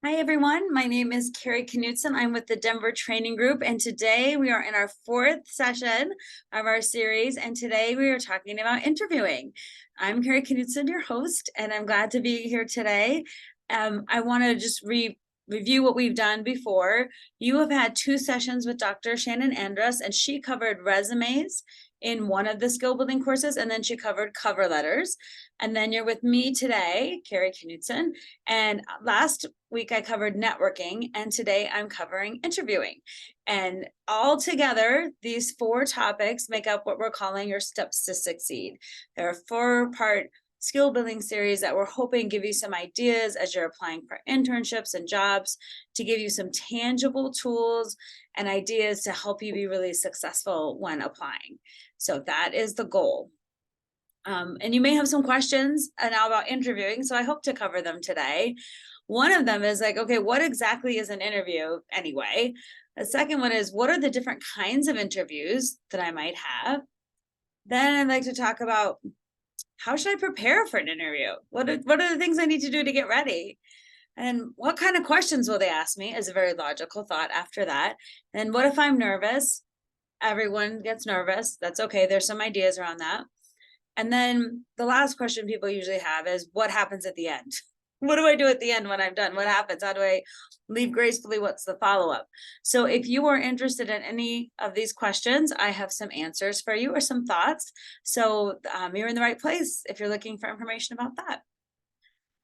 Hi, everyone. My name is Carrie Knutson. I'm with the Denver Training Group, and today we are in our fourth session of our series, and today we are talking about interviewing. I'm Carrie Knutson, your host, and I'm glad to be here today. I want to just review what we've done before. You have had two sessions with Dr. Shannon Andrus, and she covered resumes in one of the skill building courses, and then she covered cover letters. And then you're with me today, Carrie Knutson, and last week I covered networking, and today I'm covering interviewing. And all together, these four topics make up what we're calling your steps to succeed. They're a four-part skill building series that we're hoping give you some ideas as you're applying for internships and jobs, to give you some tangible tools and ideas to help you be really successful when applying. So that is the goal. And you may have some questions now about interviewing, so I hope to cover them today. One of them is like, okay, what exactly is an interview anyway? The second one is, what are the different kinds of interviews that I might have? Then I'd like to talk about, how should I prepare for an interview? What are the things I need to do to get ready? And what kind of questions will they ask me is a very logical thought after that. And what if I'm nervous? Everyone gets nervous. That's okay. There's some ideas around that. And then the last question people usually have is, what happens at the end? What do I do at the end when I'm done? What happens? How do I leave gracefully? What's the follow-up? So if you are interested in any of these questions, I have some answers for you or some thoughts. So you're in the right place if you're looking for information about that.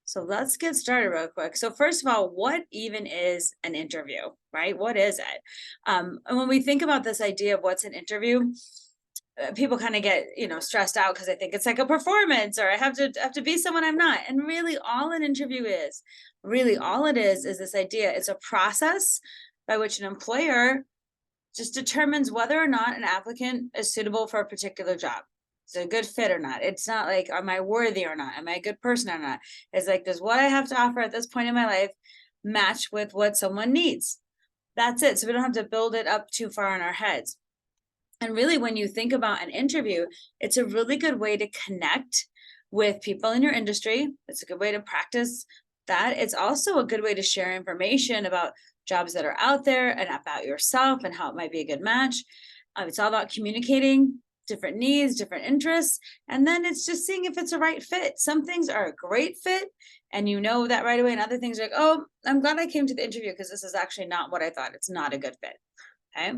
So let's get started real quick. So first of all, what even is an interview, right? What is it? And when we think about this idea of what's an interview, people kind of get stressed out because I think it's like a performance, or I have to be someone I'm not. And really all an interview is, really all it is this idea. It's a process by which an employer just determines whether or not an applicant is suitable for a particular job. It's a good fit or not. It's not like, am I worthy or not? Am I a good person or not? It's like, does what I have to offer at this point in my life match with what someone needs? That's it. So we don't have to build it up too far in our heads. And really, when you think about an interview, it's a really good way to connect with people in your industry. It's a good way to practice that. It's also a good way to share information about jobs that are out there and about yourself and how it might be a good match. It's all about communicating different needs, different interests, and then it's just seeing if it's a right fit. Some things are a great fit, and you know that right away, and other things are like, oh, I'm glad I came to the interview because this is actually not what I thought. It's not a good fit. Okay.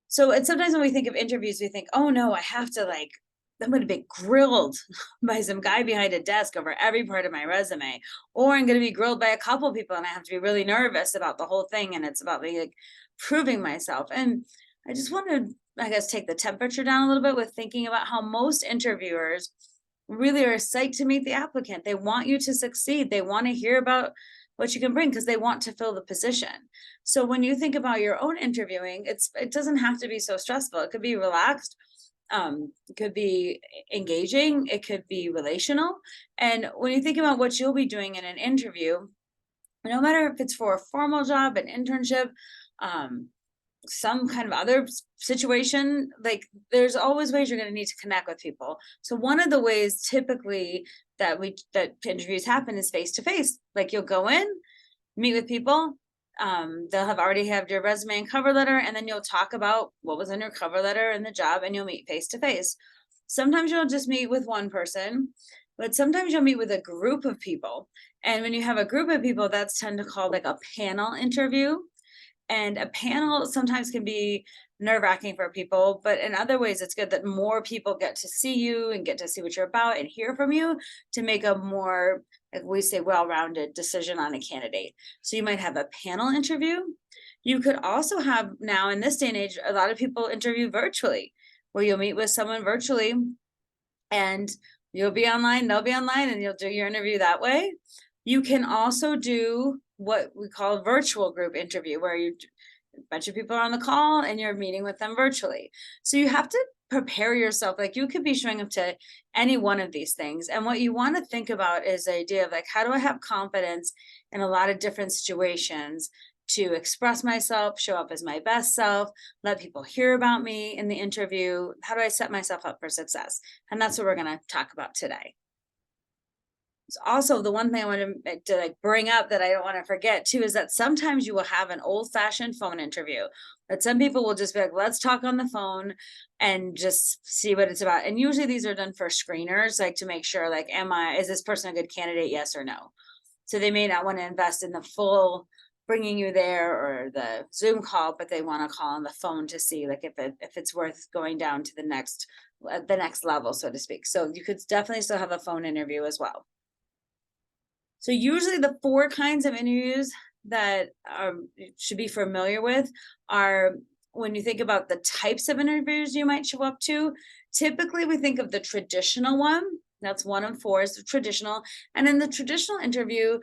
So, and sometimes when we think of interviews, we think, oh no, I have to I'm going to be grilled by some guy behind a desk over every part of my resume, or I'm going to be grilled by a couple people and I have to be really nervous about the whole thing. And it's about me proving myself. And I just want to, I guess, take the temperature down a little bit with thinking about how most interviewers really are psyched to meet the applicant. They want you to succeed. They want to hear about what you can bring because they want to fill the position. So when you think about your own interviewing, it doesn't have to be so stressful. It could be relaxed. It could be engaging. It could be relational. And when you think about what you'll be doing in an interview, no matter if it's for a formal job, an internship, some kind of other situation, like there's always ways you're going to need to connect with people. So one of the ways typically that interviews happen is face to face. Like you'll go in, meet with people. They'll have already have your resume and cover letter, and then you'll talk about what was on your cover letter and the job, and you'll meet face to face. Sometimes you'll just meet with one person, but sometimes you'll meet with a group of people. And when you have a group of people, that's tend to call like a panel interview. And a panel sometimes can be nerve-wracking for people, but in other ways, it's good that more people get to see you and get to see what you're about and hear from you to make a more, like we say, well-rounded decision on a candidate. So you might have a panel interview. You could also have, now in this day and age, a lot of people interview virtually, where you'll meet with someone virtually and you'll be online, they'll be online, and you'll do your interview that way. You can also do what we call a virtual group interview, where a bunch of people are on the call and you're meeting with them virtually. So you have to prepare yourself. Like you could be showing up to any one of these things. And what you want to think about is the idea of like, how do I have confidence in a lot of different situations to express myself, show up as my best self, let people hear about me in the interview? How do I set myself up for success? And that's what we're going to talk about today. Also, the one thing I want to like bring up that I don't want to forget too is that sometimes you will have an old-fashioned phone interview. That some people will just be like, let's talk on the phone and just see what it's about. And usually these are done for screeners, like to make sure, like, is this person a good candidate? Yes or no. So they may not want to invest in the full bringing you there or the Zoom call, but they want to call on the phone to see like if it's worth going down to the next level, so to speak. So you could definitely still have a phone interview as well. So usually the four kinds of interviews that you should be familiar with are, when you think about the types of interviews you might show up to, typically we think of the traditional one. That's one of four is the traditional. And in the traditional interview,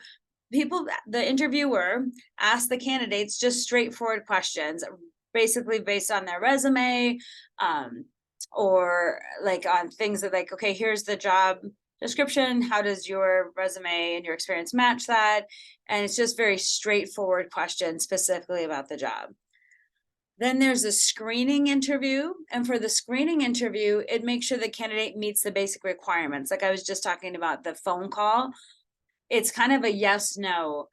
the interviewer asks the candidates just straightforward questions, basically based on their resume, or like on things that like, okay, here's the job description. How does your resume and your experience match that? And it's just very straightforward questions specifically about the job. Then there's a screening interview. And for the screening interview, it makes sure the candidate meets the basic requirements. Like I was just talking about the phone call, it's kind of a yes, no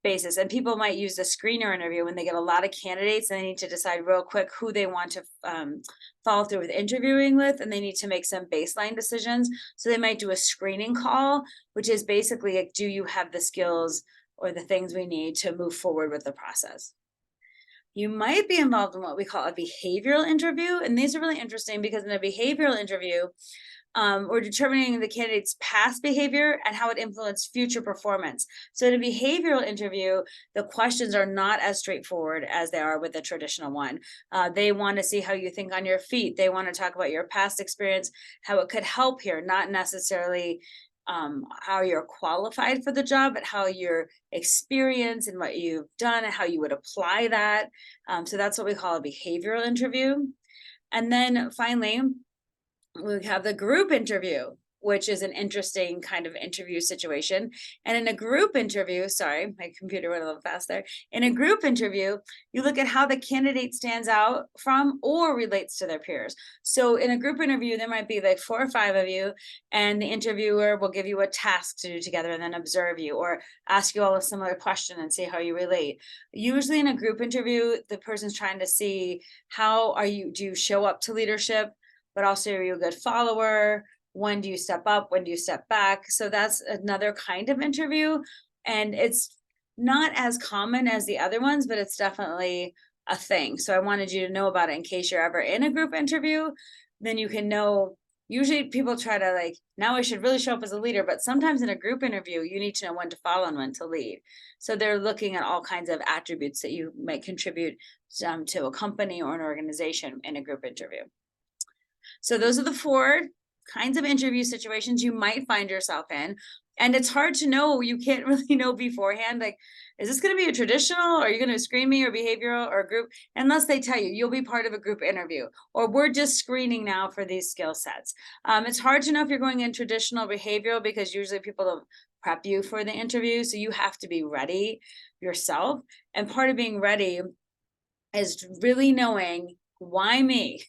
basis. And people might use the screener interview when they get a lot of candidates and they need to decide real quick who they want to follow through with interviewing with, and they need to make some baseline decisions. So they might do a screening call, which is basically like, do you have the skills or the things we need to move forward with the process? You might be involved in what we call a behavioral interview. And these are really interesting because in a behavioral interview, we're determining the candidate's past behavior and how it influenced future performance. So in a behavioral interview, the questions are not as straightforward as they are with the traditional one. They want to see how you think on your feet. They want to talk about your past experience, how it could help here, not necessarily how you're qualified for the job, but how your experience and what you've done and how you would apply that. So that's what we call a behavioral interview. And then finally, we have the group interview, which is an interesting kind of interview situation. And in a group interview, sorry, my computer went a little fast there. In a group interview, you look at how the candidate stands out from or relates to their peers. So in a group interview, there might be like 4 or 5 of you, and the interviewer will give you a task to do together and then observe you or ask you all a similar question and see how you relate. Usually in a group interview, the person's trying to see do you show up to leadership, but also are you a good follower? When do you step up? When do you step back? So that's another kind of interview. And it's not as common as the other ones, but it's definitely a thing. So I wanted you to know about it in case you're ever in a group interview, then you can know. Usually people try to like, now I should really show up as a leader, but sometimes in a group interview, you need to know when to follow and when to lead. So they're looking at all kinds of attributes that you might contribute to a company or an organization in a group interview. So those are the 4 kinds of interview situations you might find yourself in. And it's hard to know. You can't really know beforehand. Like, is this going to be a traditional? Or are you going to screen me or behavioral or group? Unless they tell you you'll be part of a group interview, or we're just screening now for these skill sets. It's hard to know if you're going in traditional behavioral because usually people don't prep you for the interview. So you have to be ready yourself. And part of being ready is really knowing, why me?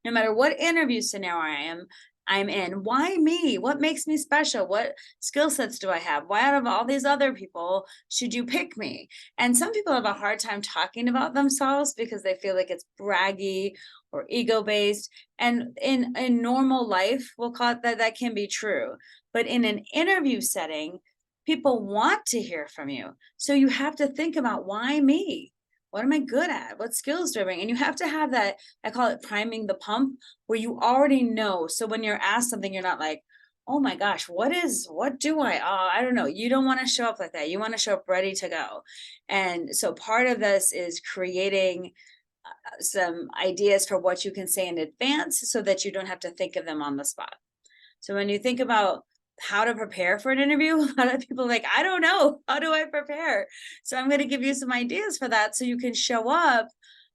No matter what interview scenario I'm in, why me? What makes me special? What skill sets do I have? Why out of all these other people should you pick me? And some people have a hard time talking about themselves because they feel like it's braggy or ego based. And in normal life, we'll call it that can be true. But in an interview setting, people want to hear from you. So you have to think about, why me? What am I good at? What skills do I bring? And you have to have that, I call it priming the pump, where you already know. So when you're asked something, you're not like, oh my gosh, what do I don't know. You don't want to show up like that. You want to show up ready to go. And so part of this is creating some ideas for what you can say in advance so that you don't have to think of them on the spot. So when you think about how to prepare for an interview, a lot of people are like, I don't know, how do I prepare? So I'm going to give you some ideas for that so you can show up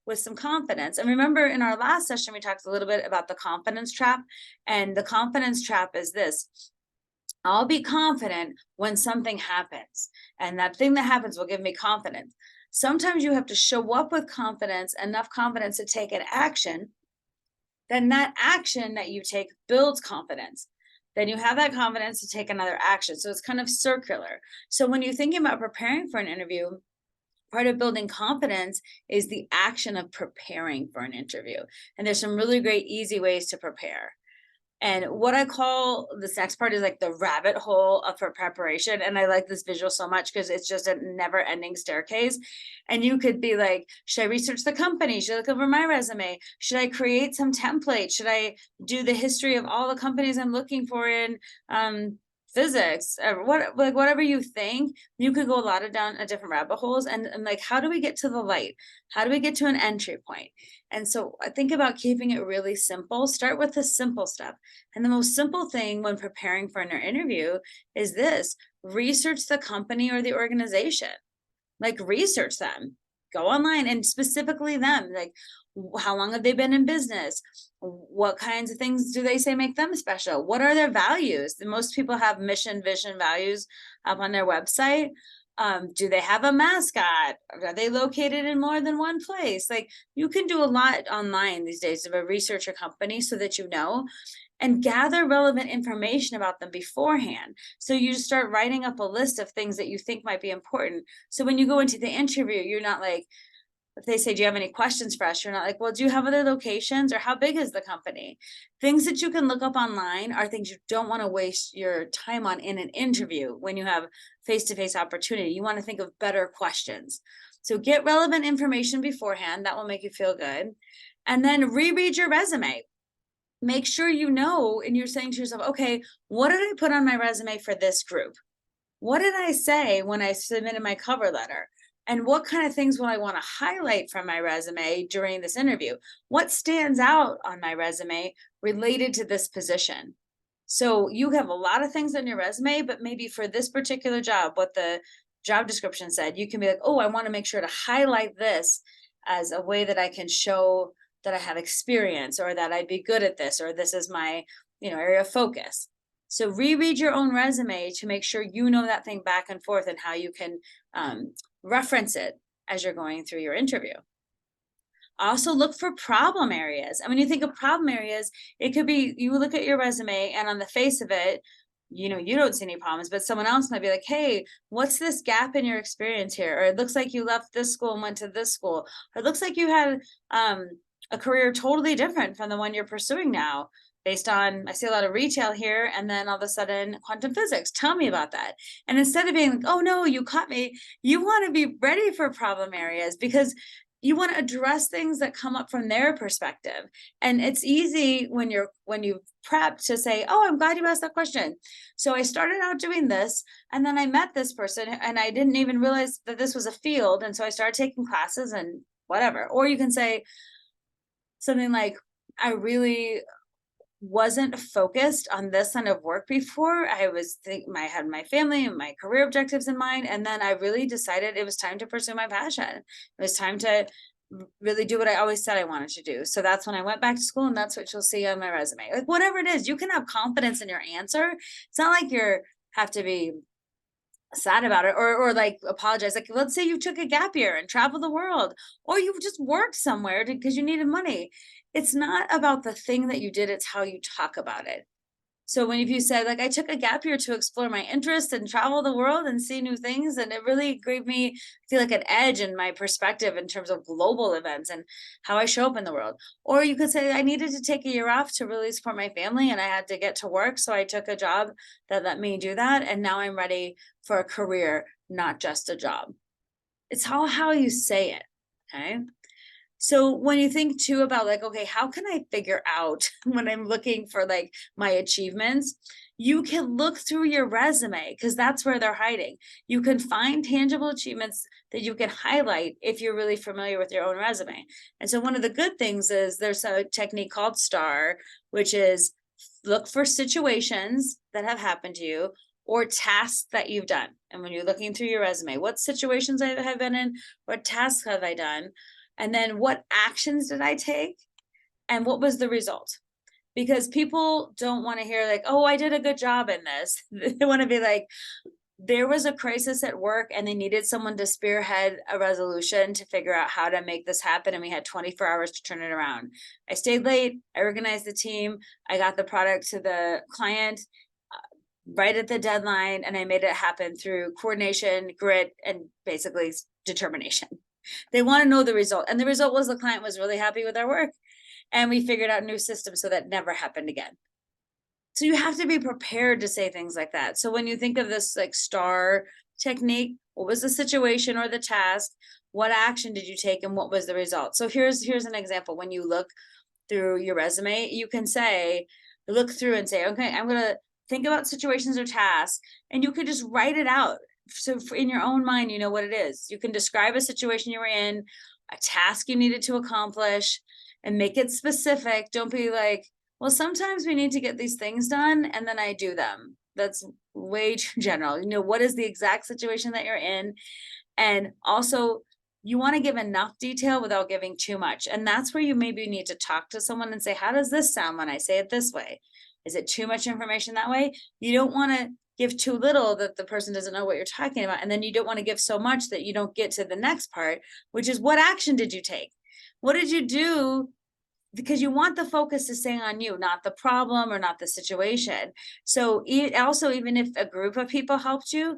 with some confidence. And remember, in our last session, we talked a little bit about the confidence trap. And the confidence trap is this: I'll be confident when something happens, and that thing that happens will give me confidence. Sometimes you have to show up with confidence, enough confidence to take an action. Then that action that you take builds confidence. then you have that confidence to take another action. So it's kind of circular. So when you're thinking about preparing for an interview, part of building confidence is the action of preparing for an interview. And there's some really great, easy ways to prepare. And what I call this next part is like the rabbit hole of for preparation. And I like this visual so much because it's just a never ending staircase. And you could be like, should I research the company? Should I look over my resume? Should I create some template? Should I do the history of all the companies I'm looking for in physics or whatever you think? You could go a lot of down different rabbit holes, and like, how do we get to the light? How do we get to an entry point? And so I think about keeping it really simple. Start with the simple stuff. And the most simple thing when preparing for an interview is this: research the company or the organization. Like, research them, go online, and specifically them, like, how long have they been in business? What kinds of things do they say make them special? What are their values? Most people have mission, vision, values up on their website. Do they have a mascot? Are they located in more than one place? Like, you can do a lot online these days to research your company so that you know, and gather relevant information about them beforehand. So you just start writing up a list of things that you think might be important. So when you go into the interview, you're not like, if they say, do you have any questions for us? You're not like, well, do you have other locations, or how big is the company? Things that you can look up online are things you don't want to waste your time on in an interview. When you have face-to-face opportunity, you want to think of better questions. So get relevant information beforehand. That will make you feel good. And then reread your resume. Make sure you know, and you're saying to yourself, okay, what did I put on my resume for this group? What did I say when I submitted my cover letter? And what kind of things will I want to highlight from my resume during this interview? What stands out on my resume related to this position? So you have a lot of things on your resume, but maybe for this particular job, what the job description said, you can be like, oh, I want to make sure to highlight this as a way that I can show that I have experience, or that I'd be good at this, or this is my, area of focus. So reread your own resume to make sure you know that thing back and forth, and how you can reference it as you're going through your interview. Also look for problem areas. And when you think of problem areas, it could be, you look at your resume and on the face of it, you don't see any problems, but someone else might be like, hey, what's this gap in your experience here? Or it looks like you left this school and went to this school. Or it looks like you had a career totally different from the one you're pursuing now. Based on, I see a lot of retail here, and then all of a sudden quantum physics. Tell me about that. And instead of being like, oh no, you caught me, you want to be ready for problem areas, because you want to address things that come up from their perspective. And it's easy when you prep to say, oh, I'm glad you asked that question. So I started out doing this, and then I met this person, and I didn't even realize that this was a field. And so I started taking classes and whatever. Or you can say something like, I really wasn't focused on this kind of work before. I had my family and my career objectives in mind. And then I really decided it was time to pursue my passion. It was time to really do what I always said I wanted to do. So that's when I went back to school, and that's what you'll see on my resume. Like, whatever it is, you can have confidence in your answer. It's not like you have to be sad about it, or like apologize. Like, let's say you took a gap year and traveled the world, or you just worked somewhere because you needed money. It's not about the thing that you did, it's how you talk about it. So if you said, like, I took a gap year to explore my interests and travel the world and see new things, and it really gave me, I feel like, an edge in my perspective in terms of global events and how I show up in the world. Or you could say, I needed to take a year off to really support my family, and I had to get to work, so I took a job that let me do that, and now I'm ready for a career, not just a job. It's how you say it, okay? So when you think too about, like, okay, how can I figure out when I'm looking for like my achievements? You can look through your resume, because that's where they're hiding. You can find tangible achievements that you can highlight if you're really familiar with your own resume. And so one of the good things is there's a technique called STAR, which is look for situations that have happened to you or tasks that you've done. And when you're looking through your resume, what situations I have been in, what tasks have I done? And then what actions did I take? And what was the result? Because people don't want to hear like, oh, I did a good job in this. They want to be like, there was a crisis at work and they needed someone to spearhead a resolution to figure out how to make this happen. And we had 24 hours to turn it around. I stayed late. I organized the team. I got the product to the client. right at the deadline, and I made it happen through coordination, grit, and basically determination. They want to know the result. And the result was the client was really happy with our work. And we figured out new systems so that never happened again. So you have to be prepared to say things like that. So when you think of this like STAR technique, what was the situation or the task? What action did you take and what was the result? So here's an example. When you look through your resume, you can say, look through and say, okay, I'm going to think about situations or tasks, and you could just write it out. So in your own mind, you know what it is. You can describe a situation you were in, a task you needed to accomplish, and make it specific. Don't be like, well, sometimes we need to get these things done and then I do them. That's way too general. You know, what is the exact situation that you're in? And also, you want to give enough detail without giving too much. And that's where you maybe need to talk to someone and say, how does this sound when I say it this way? Is it too much information that way? You don't want to give too little that the person doesn't know what you're talking about. And then you don't want to give so much that you don't get to the next part, which is what action did you take? What did you do? Because you want the focus to stay on you, not the problem or not the situation. So also, even if a group of people helped you,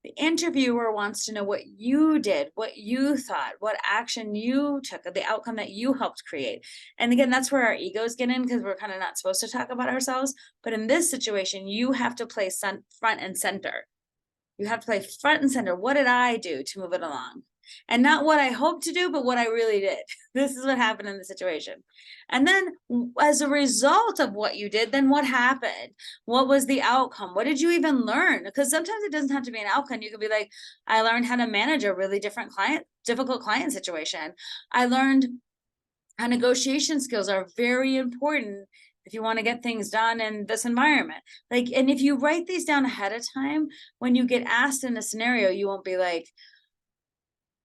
the interviewer wants to know what you did, what you thought, what action you took, the outcome that you helped create. And again, that's where our egos get in, because we're kind of not supposed to talk about ourselves. But in this situation, you have to play front and center. You have to play front and center. What did I do to move it along? And not what I hoped to do, but what I really did. This is what happened in the situation. And then as a result of what you did, then what happened? What was the outcome? What did you even learn? Because sometimes it doesn't have to be an outcome. You could be like, I learned how to manage a really difficult client situation. I learned how negotiation skills are very important if you want to get things done in this environment. Like, and if you write these down ahead of time, when you get asked in a scenario, you won't be like,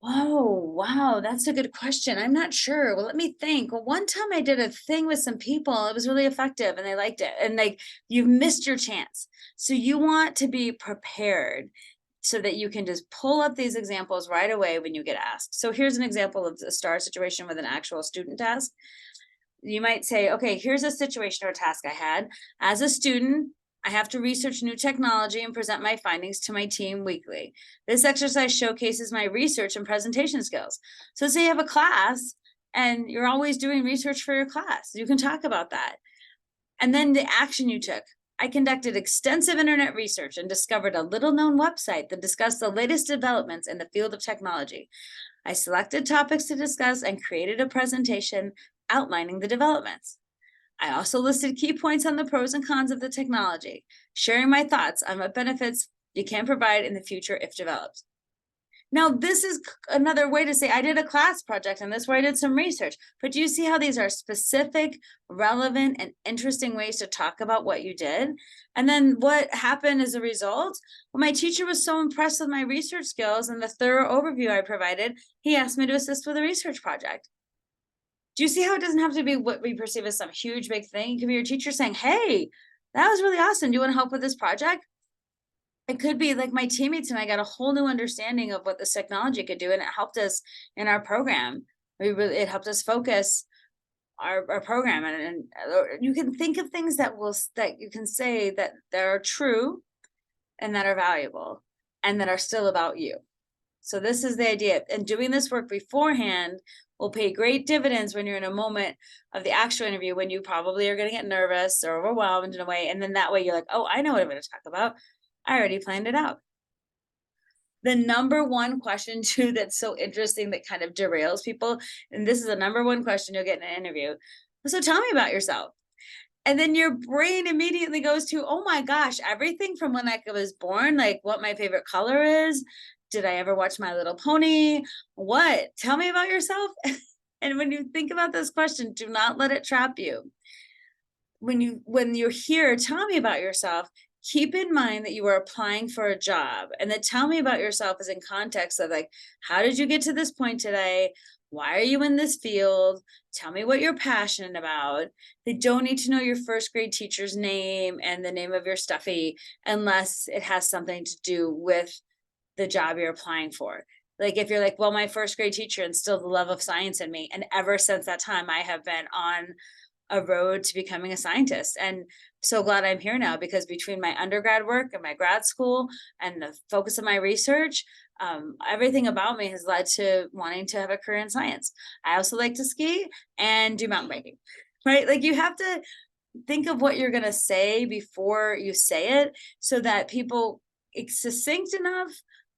oh, wow, that's a good question. I'm not sure. Well, let me think. Well, one time I did a thing with some people. It was really effective and they liked it. And like, you've missed your chance. So you want to be prepared so that you can just pull up these examples right away when you get asked. So here's an example of the STAR situation with an actual student task. You might say, okay, here's a situation or a task I had. As a student, I have to research new technology and present my findings to my team weekly. This exercise showcases my research and presentation skills. So say you have a class and you're always doing research for your class. You can talk about that. And then the action you took. I conducted extensive internet research and discovered a little-known website that discussed the latest developments in the field of technology. I selected topics to discuss and created a presentation outlining the developments. I also listed key points on the pros and cons of the technology, sharing my thoughts on what benefits you can provide in the future if developed. Now, this is another way to say I did a class project and this where I did some research. But do you see how these are specific, relevant, and interesting ways to talk about what you did? And then what happened as a result? Well, my teacher was so impressed with my research skills and the thorough overview I provided, he asked me to assist with a research project. Do you see how it doesn't have to be what we perceive as some huge, big thing? It could be your teacher saying, hey, that was really awesome. Do you want to help with this project? It could be like my teammates and I got a whole new understanding of what this technology could do, and it helped us in our program. It helped us focus our program, and you can think of things that you can say that are true and that are valuable and that are still about you. So this is the idea, and doing this work beforehand will pay great dividends when you're in a moment of the actual interview, when you probably are going to get nervous or overwhelmed in a way, and then that way you're like, oh, I know what I'm going to talk about. I already planned it out. The number one question too that's so interesting that kind of derails people, and this is the number one question you'll get in an interview. So tell me about yourself. And then your brain immediately goes to, oh my gosh, everything from when I was born, like what my favorite color is. Did I ever watch My Little Pony? What? Tell me about yourself. And when you think about this question, do not let it trap you. When you're here, tell me about yourself. Keep in mind that you are applying for a job, and that tell me about yourself is in context of like, how did you get to this point today? Why are you in this field? Tell me what you're passionate about. They don't need to know your first grade teacher's name and the name of your stuffy unless it has something to do with the job you're applying for. Like if you're like, well, my first grade teacher instilled the love of science in me, and ever since that time I have been on a road to becoming a scientist. And so glad I'm here now, because between my undergrad work and my grad school and the focus of my research, everything about me has led to wanting to have a career in science. I also like to ski and do mountain biking, right? Like, you have to think of what you're going to say before you say it, so that people, it's succinct enough,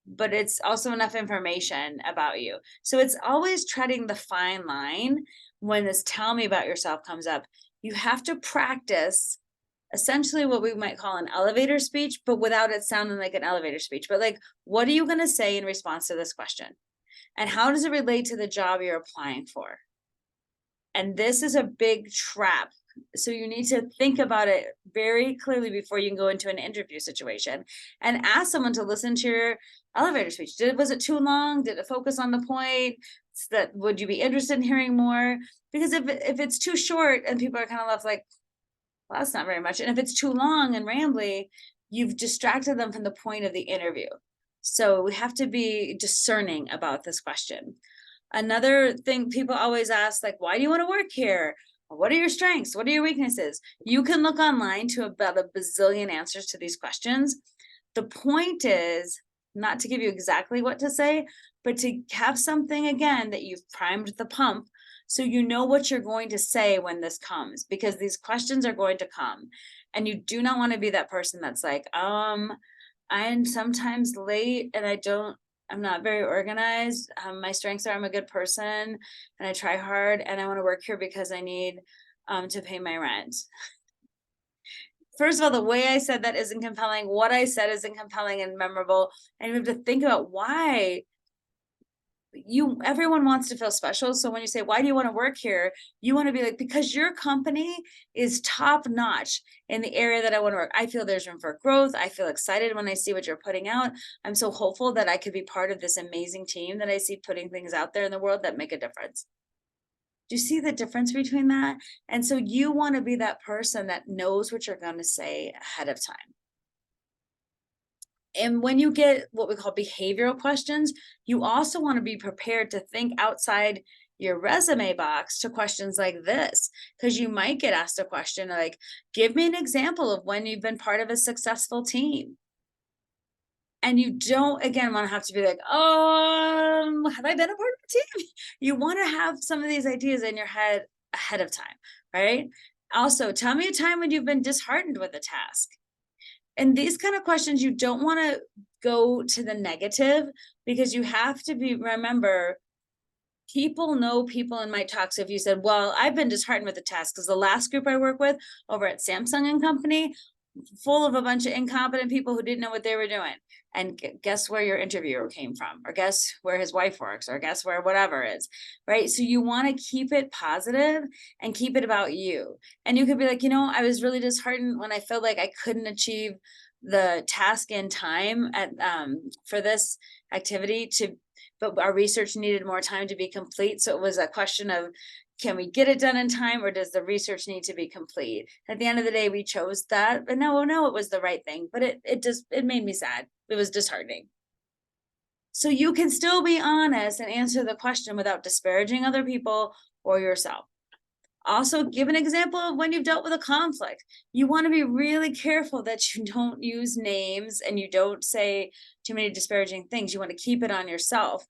but it's also enough information about you. So it's always treading the fine line. When this "tell me about yourself" comes up, you have to practice essentially what we might call an elevator speech, but without it sounding like an elevator speech. But like, what are you going to say in response to this question? And how does it relate to the job you're applying for? And this is a big trap. So you need to think about it very clearly before you can go into an interview situation, and ask someone to listen to your elevator speech. Was it too long? Did it focus on the point? That would you be interested in hearing more? Because if it's too short and people are kind of left like, well, that's not very much. And if it's too long and rambly, you've distracted them from the point of the interview. So we have to be discerning about this question. Another thing people always ask, like, why do you want to work here? What are your strengths? What are your weaknesses? You can look online to about a bazillion answers to these questions. The point is not to give you exactly what to say, but to have something, again, that you've primed the pump, so you know what you're going to say when this comes, because these questions are going to come. And you do not want to be that person that's like, I'm sometimes late and I'm not very organized. My strengths are I'm a good person and I try hard and I want to work here because I need to pay my rent. First of all, the way I said that isn't compelling. What I said isn't compelling and memorable. And you have to think about why. Everyone wants to feel special. So when you say, why do you want to work here? You want to be like, because your company is top notch in the area that I want to work. I feel there's room for growth. I feel excited when I see what you're putting out. I'm so hopeful that I could be part of this amazing team that I see putting things out there in the world that make a difference. Do you see the difference between that? And so you want to be that person that knows what you're going to say ahead of time. And when you get what we call behavioral questions, you also want to be prepared to think outside your resume box to questions like this, because you might get asked a question like, give me an example of when you've been part of a successful team. And you don't, again, want to have to be like, have I been a part of a team? You want to have some of these ideas in your head ahead of time, right? Also, tell me a time when you've been disheartened with a task. And these kind of questions, you don't want to go to the negative, because you have to remember, people know people and might talk. So if you said, well, I've been disheartened with the task because the last group I work with over at Samsung and Company, full of a bunch of incompetent people who didn't know what they were doing. And guess where your interviewer came from, or guess where his wife works, or guess where whatever is, right? So you want to keep it positive and keep it about you. And you could be like, I was really disheartened when I felt like I couldn't achieve the task in time for this activity, but our research needed more time to be complete. So it was a question of, can we get it done in time, or does the research need to be complete? At the end of the day, we chose that, but no, it was the right thing, but it made me sad. It was disheartening. So you can still be honest and answer the question without disparaging other people or yourself. Also, give an example of when you've dealt with a conflict. You want to be really careful that you don't use names and you don't say too many disparaging things. You want to keep it on yourself,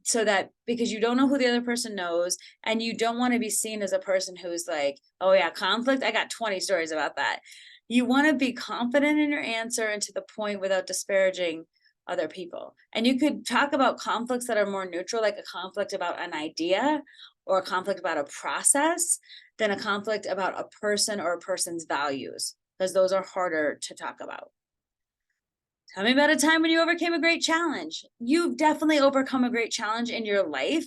so that, because you don't know who the other person knows, and you don't want to be seen as a person who's like, oh yeah, conflict, I got 20 stories about that. You want to be confident in your answer and to the point without disparaging other people. And you could talk about conflicts that are more neutral, like a conflict about an idea or a conflict about a process, than a conflict about a person or a person's values, because those are harder to talk about. Tell me about a time when you overcame a great challenge. You've definitely overcome a great challenge in your life,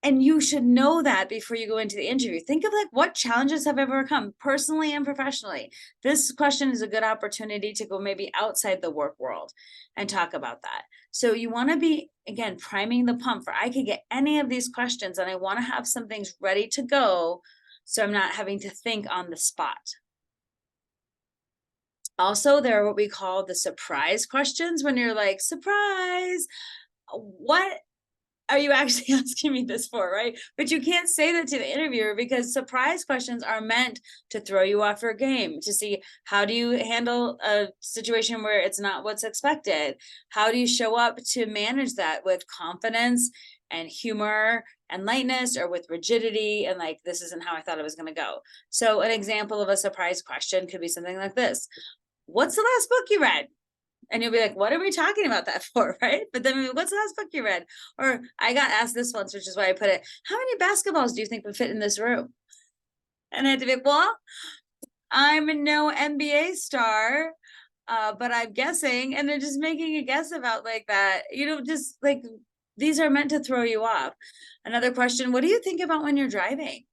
and you should know that before you go into the interview. Think of like, what challenges have I overcome personally and professionally? This question is a good opportunity to go maybe outside the work world and talk about that. So you want to be, again, priming the pump for, I could get any of these questions and I want to have some things ready to go, so I'm not having to think on the spot. Also, there are what we call the surprise questions, when you're like, surprise, what are you actually asking me this for, right? But you can't say that to the interviewer, because surprise questions are meant to throw you off your game, to see how do you handle a situation where it's not what's expected? How do you show up to manage that with confidence and humor and lightness, or with rigidity and like, this isn't how I thought it was going to go. So an example of a surprise question could be something like this: what's the last book you read? And you'll be like, what are we talking about that for, right? But then, what's the last book you read? Or I got asked this once, which is why I put it, how many basketballs do you think would fit in this room? And I had to be like, well, I'm no NBA star, but I'm guessing. And they're just making a guess about like that, just like, these are meant to throw you off. Another question: what do you think about when you're driving?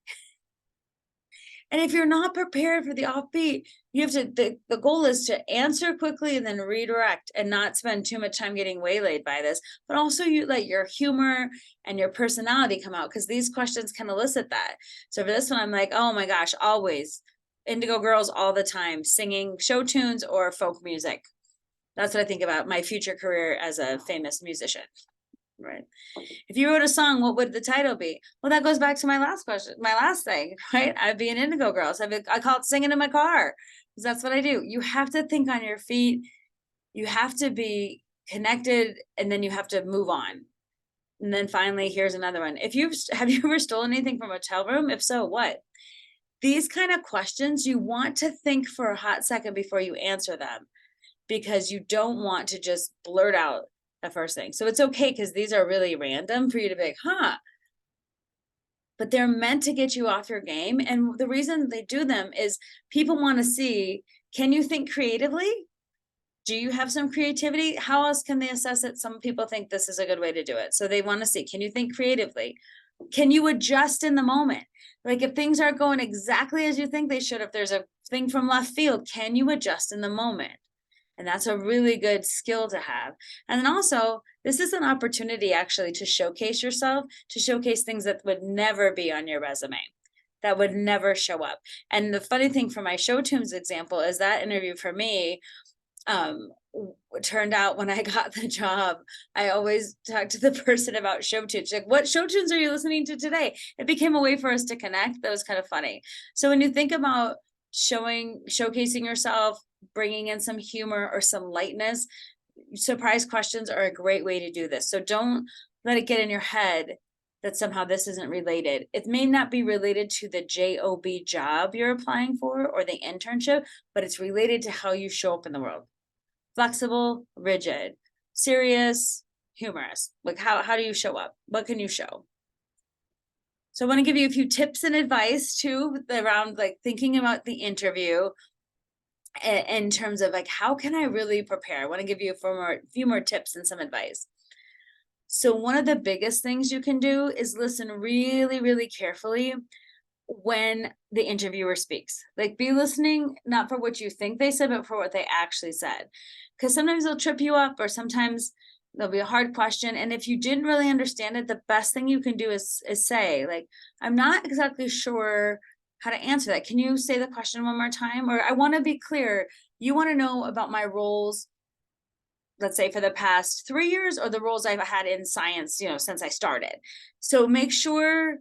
And if you're not prepared for the offbeat, you have to, the goal is to answer quickly and then redirect, and not spend too much time getting waylaid by this, but also you let your humor and your personality come out, because these questions can elicit that. So for this one, I'm like, oh my gosh, always Indigo Girls all the time, singing show tunes or folk music. That's what I think about my future career as a famous musician. Right. If you wrote a song, what would the title be? Well, that goes back to my last question, my last thing, right? I'd be an Indigo Girls. I call it singing in my car, because that's what I do. You have to think on your feet. You have to be connected, and then you have to move on. And then finally, here's another one. Have you ever stolen anything from a hotel room? If so, what? These kind of questions, you want to think for a hot second before you answer them, because you don't want to just blurt out the first thing. So it's okay, because these are really random for you to be like, huh? But they're meant to get you off your game. And the reason they do them is people want to see, can you think creatively? Do you have some creativity? How else can they assess it? Some people think this is a good way to do it. So they want to see, can you think creatively? Can you adjust in the moment? Like if things aren't going exactly as you think they should, if there's a thing from left field, can you adjust in the moment? And that's a really good skill to have. And then also, this is an opportunity actually to showcase yourself, to showcase things that would never be on your resume, that would never show up. And the funny thing for my show tunes example is that interview for me, turned out when I got the job, I always talk to the person about show tunes. Like, what show tunes are you listening to today? It became a way for us to connect. That was kind of funny. So when you think about showcasing yourself, bringing in some humor or some lightness, surprise questions are a great way to do this. So don't let it get in your head that somehow this isn't related. It may not be related to the job you're applying for or the internship, but it's related to how you show up in the world. Flexible, rigid, serious, humorous. Like how do you show up? What can you show? So I want to give you a few tips and advice too around like thinking about the interview in terms of like, how can I really prepare? I want to give you a few more tips and some advice. So one of the biggest things you can do is listen really, really carefully when the interviewer speaks. Like be listening, not for what you think they said, but for what they actually said. Because sometimes they'll trip you up, or sometimes there'll be a hard question. And if you didn't really understand it, the best thing you can do is say, like, I'm not exactly sure how to answer that. Can you say the question one more time? Or I want to be clear. You want to know about my roles, let's say for the past 3 years, or the roles I've had in science, since I started. So make sure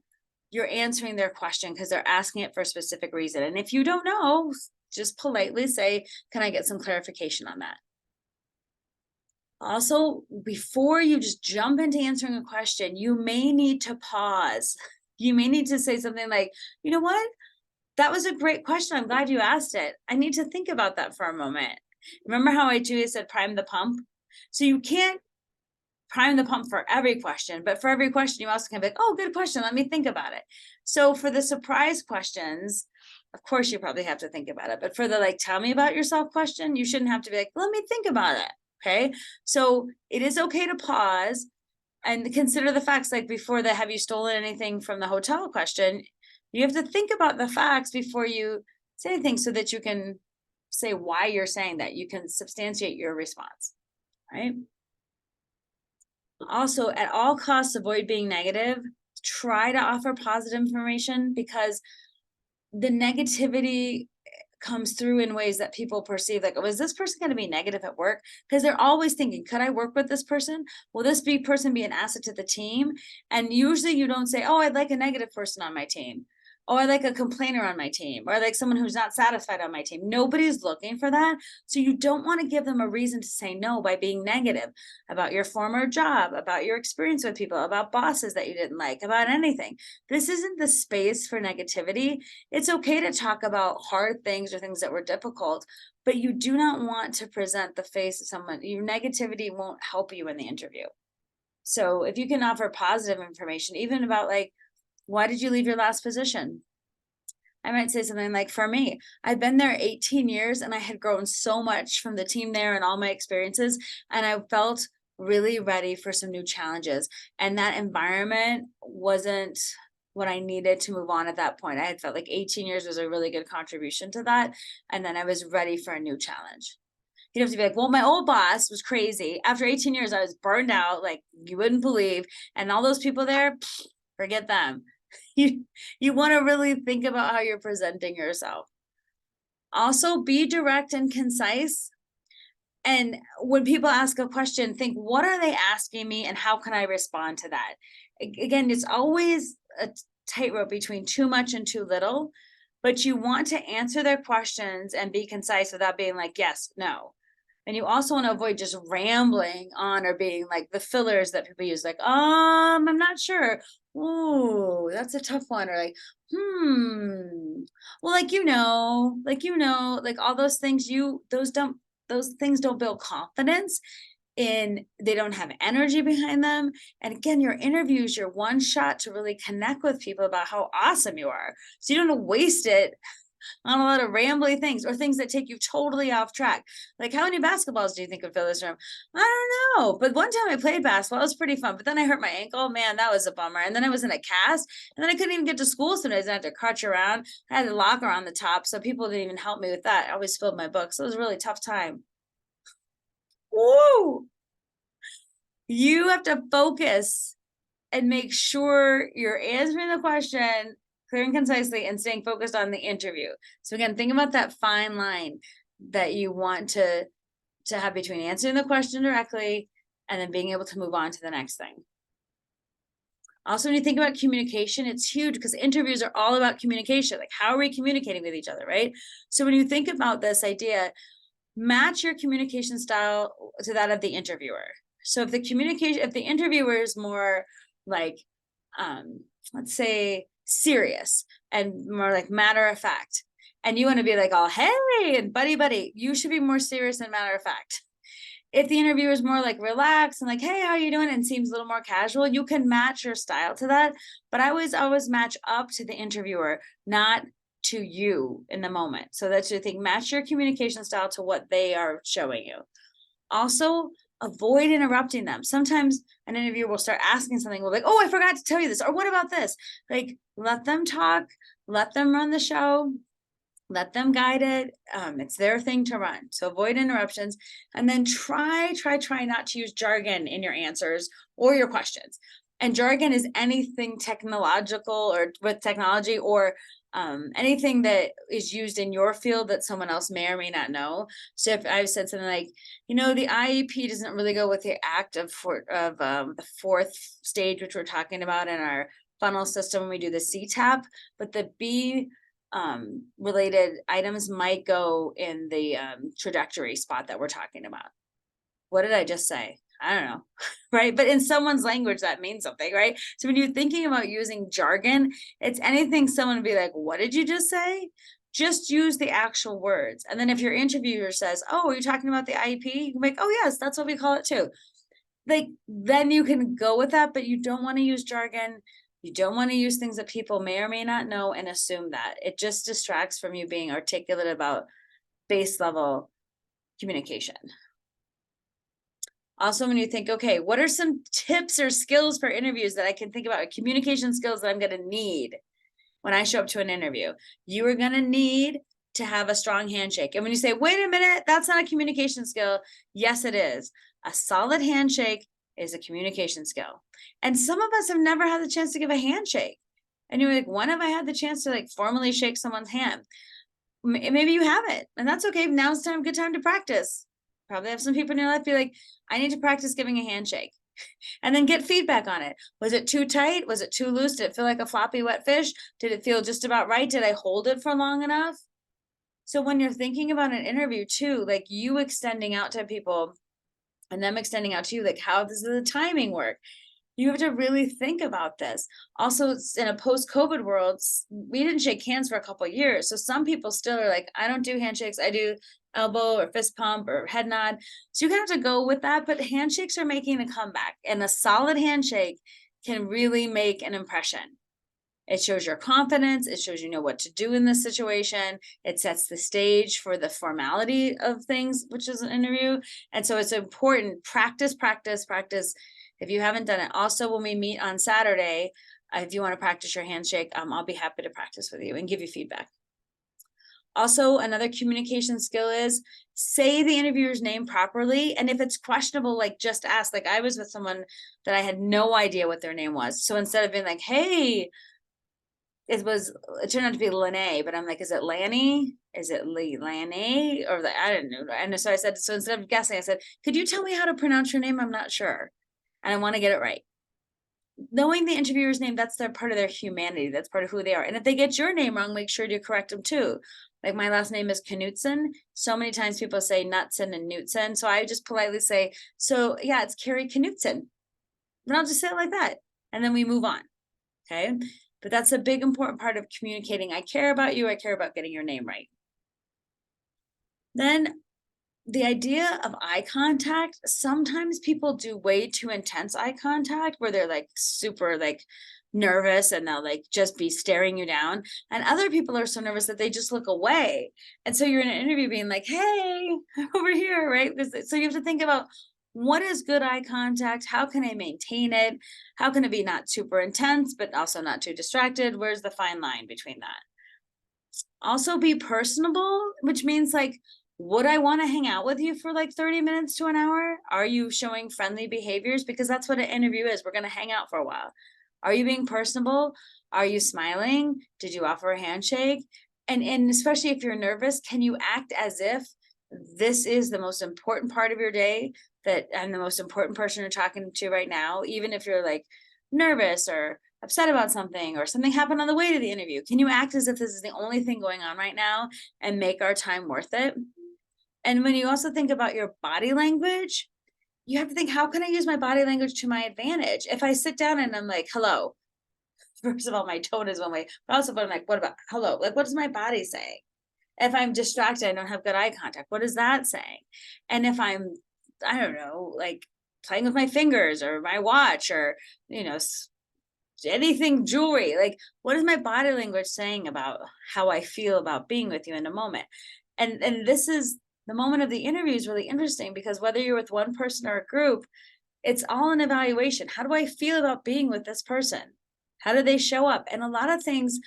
you're answering their question, because they're asking it for a specific reason. And if you don't know, just politely say, can I get some clarification on that? Also, before you just jump into answering a question, you may need to pause. You may need to say something like, you know what? That was a great question. I'm glad you asked it. I need to think about that for a moment. Remember how I said prime the pump? So you can't prime the pump for every question, but for every question, you also can be like, oh, good question. Let me think about it. So for the surprise questions, of course, you probably have to think about it. But for the like, tell me about yourself question, you shouldn't have to be like, let me think about it. Okay. So it is okay to pause and consider the facts. Like before the have you stolen anything from the hotel question, you have to think about the facts before you say anything, so that you can say why you're saying that. You can substantiate your response, right? Also, at all costs, avoid being negative. Try to offer positive information, because the negativity comes through in ways that people perceive like, oh, is this person going to be negative at work? Because they're always thinking, could I work with this person? Will this person be an asset to the team? And usually you don't say, oh, I'd like a negative person on my team. Oh, I like a complainer on my team, or I like someone who's not satisfied on my team. Nobody's looking for that. So you don't want to give them a reason to say no by being negative about your former job, about your experience with people, about bosses that you didn't like, about anything. This isn't the space for negativity. It's okay to talk about hard things or things that were difficult, but you do not want to present the face of someone. Your negativity won't help you in the interview. So if you can offer positive information, even about like, why did you leave your last position? I might say something like, for me, I've been there 18 years and I had grown so much from the team there and all my experiences. And I felt really ready for some new challenges. And that environment wasn't what I needed to move on at that point. I had felt like 18 years was a really good contribution to that. And then I was ready for a new challenge. You'd have to be like, well, my old boss was crazy. After 18 years, I was burned out, like you wouldn't believe. And all those people there, forget them. You want to really think about how you're presenting yourself. Also, be direct and concise. And when people ask a question, think, what are they asking me and how can I respond to that? Again, it's always a tightrope between too much and too little, but you want to answer their questions and be concise without being like, yes, no. And you also want to avoid just rambling on or being like the fillers that people use, like, I'm not sure. Oh, that's a tough one. Or like, well, like all those things, those things don't build confidence in, they don't have energy behind them. And again, your interviews, your one shot to really connect with people about how awesome you are. So you don't want to waste it on a lot of rambly things or things that take you totally off track. Like, how many basketballs do you think would fill this room? I don't know. But one time I played basketball, it was pretty fun. But then I hurt my ankle. Man, that was a bummer. And then I was in a cast, and then I couldn't even get to school some days. I had to crutch around. I had a locker on the top, so people didn't even help me with that. I always spilled my books. So it was a really tough time. Woo! You have to focus and make sure you're answering the question clear and concisely and staying focused on the interview. So again, think about that fine line that you want to have between answering the question directly and then being able to move on to the next thing. Also, when you think about communication, it's huge because interviews are all about communication. Like, how are we communicating with each other, right? So when you think about this idea, match your communication style to that of the interviewer. So if the interviewer is more like, let's say, serious and more like matter of fact, and you want to be like, oh, hey, and buddy, you should be more serious and matter of fact. If the interviewer is more like relaxed and like, hey, how are you doing? And seems a little more casual, you can match your style to that. But I always match up to the interviewer, not to you in the moment. So that's your thing. Match your communication style to what they are showing you. Also, avoid interrupting them. Sometimes an interviewer will start asking something. We'll be like, oh, I forgot to tell you this. Or what about this? Like, let them talk, let them run the show, let them guide it. It's their thing to run. So avoid interruptions, and then try not to use jargon in your answers or your questions. And jargon is anything technological or with technology or anything that is used in your field that someone else may or may not know. So if I've said something like, the IEP doesn't really go with the act of the fourth stage, which we're talking about in our funnel system when we do the CTAP, but the B related items might go in the trajectory spot that we're talking about. What did I just say? I don't know, right? But in someone's language, that means something, right? So when you're thinking about using jargon, it's anything someone would be like, what did you just say? Just use the actual words. And then if your interviewer says, oh, are you talking about the IEP? You can be like, oh, yes, that's what we call it too. Like, then you can go with that, but you don't want to use jargon. You don't want to use things that people may or may not know and assume that. It just distracts from you being articulate about base level communication. Also, when you think, okay, what are some tips or skills for interviews that I can think about, communication skills that I'm going to need when I show up to an interview? You are going to need to have a strong handshake. And when you say, wait a minute, that's not a communication skill. Yes, it is. A solid handshake is a communication skill. And some of us have never had the chance to give a handshake. And you're like, when have I had the chance to like formally shake someone's hand? maybe you haven't, and that's okay. Now's good time to practice. Probably have some people in your life be like, I need to practice giving a handshake, and then get feedback on it. Was it too tight? Was it too loose? Did it feel like a floppy wet fish? Did it feel just about right? Did I hold it for long enough? So when you're thinking about an interview too, like you extending out to people and them extending out to you, like how does the timing work? You have to really think about this. Also, in a post-COVID world, we didn't shake hands for a couple of years. So some people still are like, I don't do handshakes. I do elbow or fist pump or head nod. So you have to go with that. But handshakes are making a comeback, and a solid handshake can really make an impression. It shows your confidence. It shows you know what to do in this situation. It sets the stage for the formality of things, which is an interview. And so it's important. Practice, practice, practice. If you haven't done it. Also, when we meet on Saturday, if you want to practice your handshake, I'll be happy to practice with you and give you feedback. Also, another communication skill is say the interviewer's name properly. And if it's questionable, like just ask. Like I was with someone that I had no idea what their name was. So instead of being like, hey, it turned out to be Lene, but I'm like, is it Lanny? Is it Lanny? Or I didn't know. And so I said, so instead of guessing, I said, could you tell me how to pronounce your name? I'm not sure. And I want to get it right. Knowing the interviewer's name, that's their part of their humanity. That's part of who they are. And if they get your name wrong, make sure to correct them too. Like my last name is Knutson. So many times people say Knutson and Knutson. So I just politely say, so yeah, it's Carrie Knutson. And I'll just say it like that. And then we move on. Okay. But that's a big important part of communicating. I care about you. I care about getting your name right. Then the idea of eye contact, sometimes people do way too intense eye contact where they're like super like nervous and they'll like just be staring you down. And other people are so nervous that they just look away. And so you're in an interview being like, hey, over here, right? So you have to think about what is good eye contact? How can I maintain it? How can it be not super intense, but also not too distracted? Where's the fine line between that? Also be personable, which means like, would I want to hang out with you for like 30 minutes to an hour? Are you showing friendly behaviors? Because that's what an interview is. We're going to hang out for a while. Are you being personable? Are you smiling? Did you offer a handshake? And especially if you're nervous, can you act as if this is the most important part of your day, that I'm the most important person you're talking to right now, even if you're like nervous or upset about something or something happened on the way to the interview? Can you act as if this is the only thing going on right now and make our time worth it? And when you also think about your body language, you have to think, how can I use my body language to my advantage? If I sit down and I'm like, hello, first of all, my tone is one way, but also, but I'm like, what about hello? Like, what does my body say? If I'm distracted, I don't have good eye contact, what is that saying? And if I'm, I don't know, like playing with my fingers or my watch or, anything jewelry, like what is my body language saying about how I feel about being with you in a moment? And this is the moment of the interview is really interesting, because whether you're with one person or a group, it's all an evaluation. How do I feel about being with this person? How do they show up? And a lot of things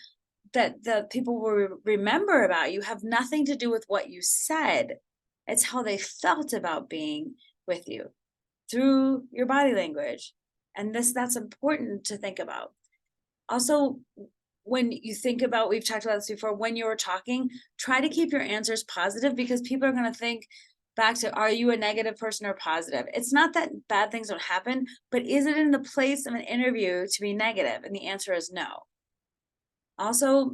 that the people will remember about you have nothing to do with what you said. It's how they felt about being with you through your body language. And that's important to think about. Also, when you think about, we've talked about this before, when you're talking, try to keep your answers positive, because people are going to think back to, are you a negative person or positive? It's not that bad things don't happen, but is it in the place of an interview to be negative? And the answer is no. Also,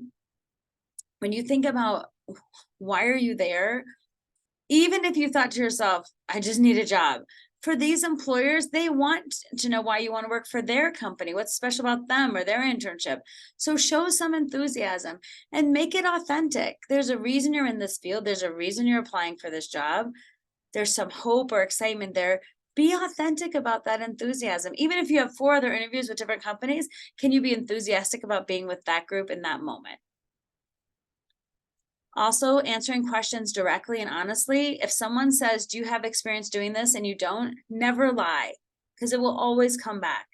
when you think about why are you there, even if you thought to yourself, I just need a job, for these employers, they want to know why you want to work for their company, what's special about them or their internship. So show some enthusiasm and make it authentic. There's a reason you're in this field. There's a reason you're applying for this job. There's some hope or excitement there. Be authentic about that enthusiasm. Even if you have 4 other interviews with different companies, can you be enthusiastic about being with that group in that moment? Also, answering questions directly and honestly. If someone says, do you have experience doing this? And you don't, never lie, because it will always come back.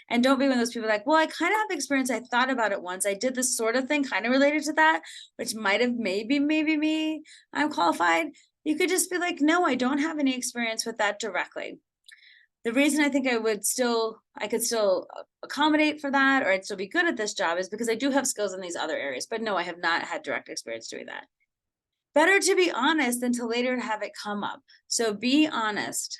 And don't be one of those people like, well, I kind of have experience. I thought about it once. I did this sort of thing kind of related to that, which might have maybe me. I'm qualified. You could just be like, no, I don't have any experience with that directly. The reason I think I could still accommodate for that, or I'd still be good at this job, is because I do have skills in these other areas. But no, I have not had direct experience doing that. Better to be honest than to later have it come up. So be honest.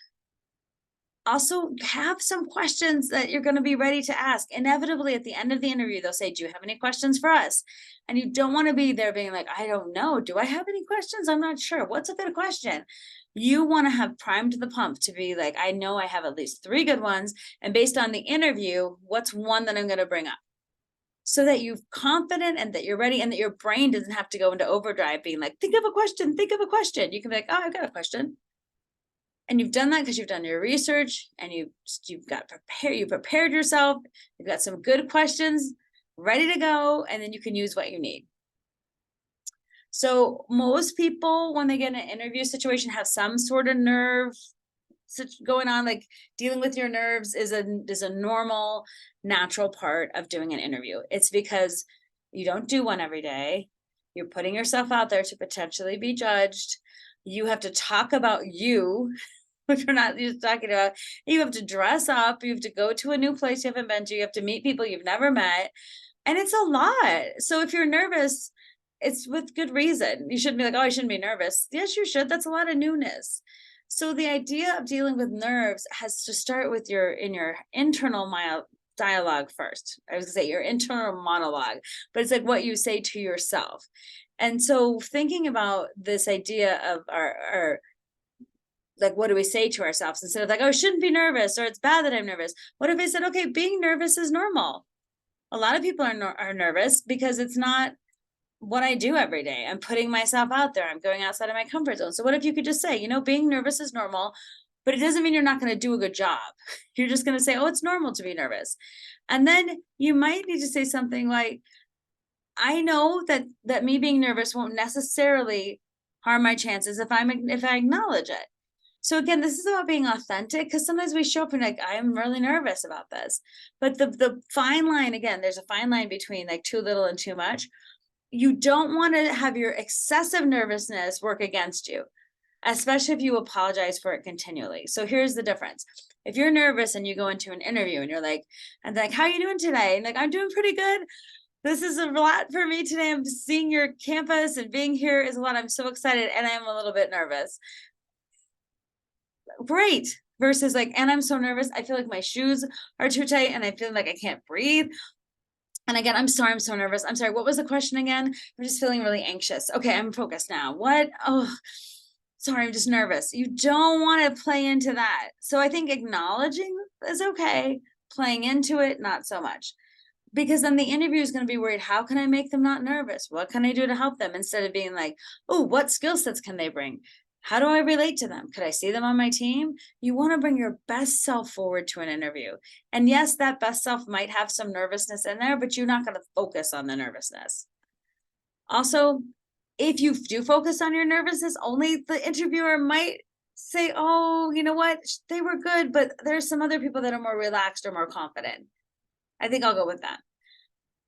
Also, have some questions that you're going to be ready to ask. Inevitably, at the end of the interview, they'll say, do you have any questions for us? And you don't want to be there being like, I don't know. Do I have any questions? I'm not sure. What's a good question? You want to have primed the pump to be like, I know I have at least 3 good ones. And based on the interview, what's one that I'm going to bring up? So that you're confident and that you're ready and that your brain doesn't have to go into overdrive being like, think of a question, think of a question. You can be like, oh, I've got a question. And you've done that because you've done your research and you've got prepared, you prepared yourself, you've got some good questions ready to go, and then you can use what you need. So most people, when they get in an interview situation, have some sort of nerve going on. Like dealing with your nerves is a normal, natural part of doing an interview. It's because you don't do one every day. You're putting yourself out there to potentially be judged. You have to talk about you, which we're not just talking about. You have to dress up. You have to go to a new place you haven't been to. You have to meet people you've never met. And it's a lot. So if you're nervous, it's with good reason. You shouldn't be like, oh, I shouldn't be nervous. Yes, you should. That's a lot of newness. So the idea of dealing with nerves has to start with your internal dialogue first. I was gonna say your internal monologue, but it's like what you say to yourself. And so thinking about this idea of our like, what do we say to ourselves instead of like, oh, I shouldn't be nervous, or it's bad that I'm nervous. What if I said, okay, being nervous is normal. A lot of people are nervous because it's not what I do every day. I'm putting myself out there. I'm going outside of my comfort zone. So what if you could just say, you know, being nervous is normal, but it doesn't mean you're not going to do a good job. You're just going to say, oh, it's normal to be nervous. And then you might need to say something like, I know that me being nervous won't necessarily harm my chances if I acknowledge it. So again, this is about being authentic, because sometimes we show up and like, I'm really nervous about this. But the fine line, again, there's a fine line between like too little and too much. You don't want to have your excessive nervousness work against you, especially if you apologize for it continually. So here's the difference. If you're nervous and you go into an interview and you're like, how are you doing today? And like, I'm doing pretty good. This is a lot for me today. I'm seeing your campus and being here is a lot. I'm so excited and I'm a little bit nervous. Great. Versus like, and I'm so nervous. I feel like my shoes are too tight and I feel like I can't breathe. And again, I'm sorry, I'm so nervous. I'm sorry, what was the question again? I'm just feeling really anxious. Okay, I'm focused now. What? Oh, sorry, I'm just nervous. You don't want to play into that. So I think acknowledging is okay. Playing into it, not so much. Because then the interview is going to be worried, how can I make them not nervous? What can I do to help them? Instead of being like, oh, what skill sets can they bring? How do I relate to them? Could I see them on my team? You want to bring your best self forward to an interview. And yes, that best self might have some nervousness in there, but you're not going to focus on the nervousness. Also, if you do focus on your nervousness, only the interviewer might say, oh, you know what? They were good, but there's some other people that are more relaxed or more confident. I think I'll go with that.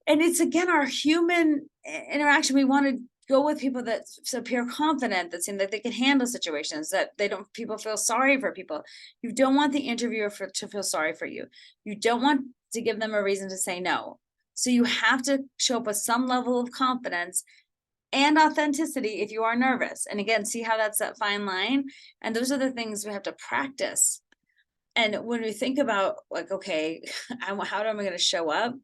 And it's, again, our human interaction. We want to go with people that appear confident, that seem like they can handle situations, that people feel sorry for people. You don't want the interviewer to feel sorry for you. You don't want to give them a reason to say no. So you have to show up with some level of confidence and authenticity if you are nervous. And again, see how that's that fine line. And those are the things we have to practice. And when we think about like, okay, how am I going to show up?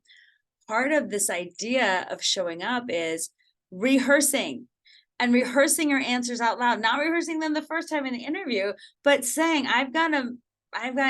Part of this idea of showing up is rehearsing your answers out loud, not rehearsing them the first time in the interview, but saying, I've got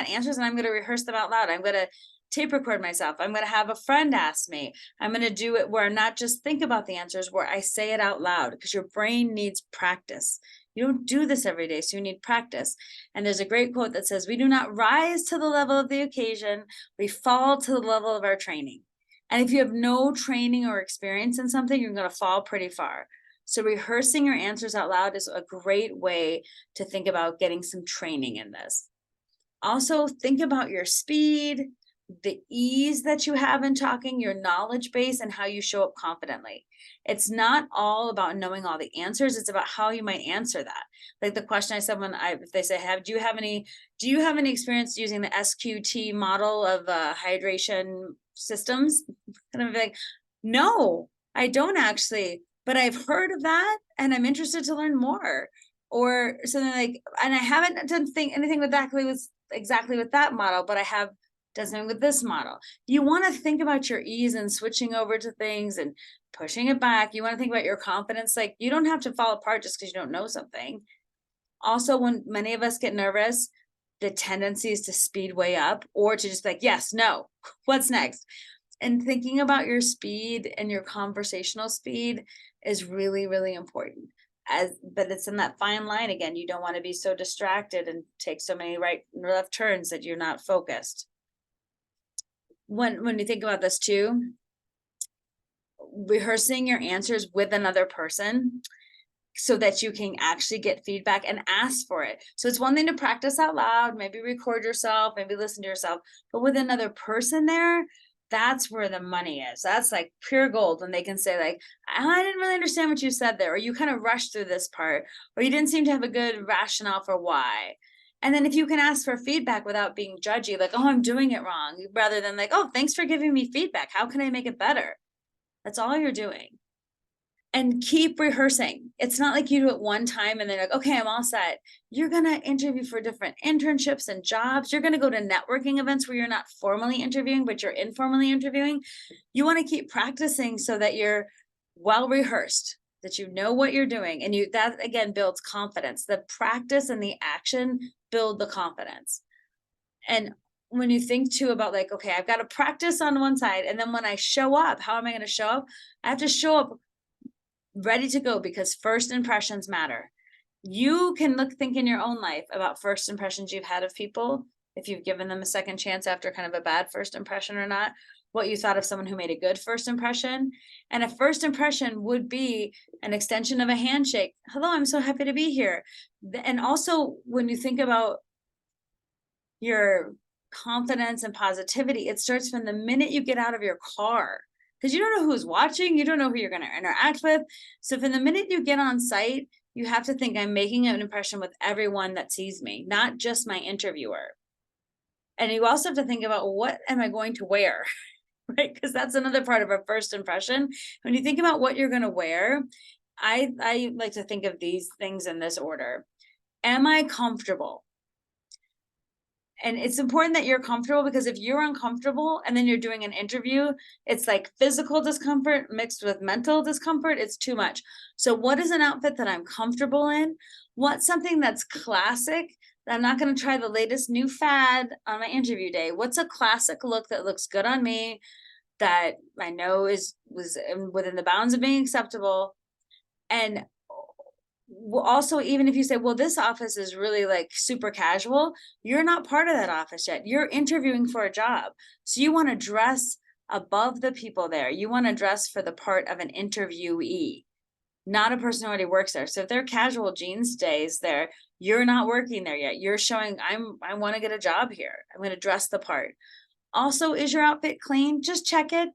answers and I'm going to rehearse them out loud. I'm going to tape record myself. I'm going to have a friend ask me. I'm going to do it where not just think about the answers, where I say it out loud, because your brain needs practice. You don't do this every day, so you need practice. And there's a great quote that says, we do not rise to the level of the occasion, we fall to the level of our training. And if you have no training or experience in something, you're going to fall pretty far. So rehearsing your answers out loud is a great way to think about getting some training in this. Also, think about your speed, the ease that you have in talking, your knowledge base, and how you show up confidently. It's not all about knowing all the answers. It's about how you might answer that. Like the question I said if they say, do you have any experience using the SQT model of hydration systems? And I'm like, no, I don't actually. but I've heard of that and I'm interested to learn more, or something like, and I haven't done anything with exactly with that model, but I have done something with this model. You want to think about your ease and switching over to things and pushing it back. You want to think about your confidence. Like, you don't have to fall apart just because you don't know something. Also, when many of us get nervous, the tendency is to speed way up or to just be like, yes, no, what's next? And thinking about your speed and your conversational speed is really, really important. But it's in that fine line again. You don't want to be so distracted and take so many right and left turns that you're not focused. When you think about this too, rehearsing your answers with another person so that you can actually get feedback and ask for it. So it's one thing to practice out loud, maybe record yourself, maybe listen to yourself, but with another person there, that's where the money is. That's like pure gold when they can say like, I didn't really understand what you said there, or you kind of rushed through this part, or you didn't seem to have a good rationale for why. And then if you can ask for feedback without being judgy, like, oh, I'm doing it wrong, rather than like, oh, thanks for giving me feedback. How can I make it better? That's all you're doing. And keep rehearsing. It's not like you do it one time and then like, okay, I'm all set. You're going to interview for different internships and jobs. You're going to go to networking events where you're not formally interviewing, but you're informally interviewing. You want to keep practicing so that you're well rehearsed, that you know what you're doing. And that again builds confidence. The practice and the action build the confidence. And when you think too about like, okay, I've got to practice on one side. And then when I show up, how am I going to show up? I have to show up ready to go, because first impressions matter. You can think in your own life about first impressions you've had of people, if you've given them a second chance after kind of a bad first impression or not, what you thought of someone who made a good first impression. And a first impression would be an extension of a handshake. Hello, I'm so happy to be here. And also, when you think about your confidence and positivity, it starts from the minute you get out of your car, because you don't know who's watching, you don't know who you're going to interact with. So from the minute you get on site, you have to think, I'm making an impression with everyone that sees me, not just my interviewer. And you also have to think about, what am I going to wear? Right? Because that's another part of a first impression. When you think about what you're going to wear, I like to think of these things in this order. Am I comfortable? And it's important that you're comfortable, because if you're uncomfortable and then you're doing an interview, it's like physical discomfort mixed with mental discomfort. It's too much. So what is an outfit that I'm comfortable in? What's something that's classic that I'm not going to try the latest new fad on my interview day? What's a classic look that looks good on me, that I know was within the bounds of being acceptable? And also, even if you say, well, this office is really like super casual, you're not part of that office yet. You're interviewing for a job. So you want to dress above the people there. You want to dress for the part of an interviewee, not a person who already works there. So if they're casual jeans days there, you're not working there yet. You're showing, I want to get a job here. I'm going to dress the part. Also, is your outfit clean? Just check it.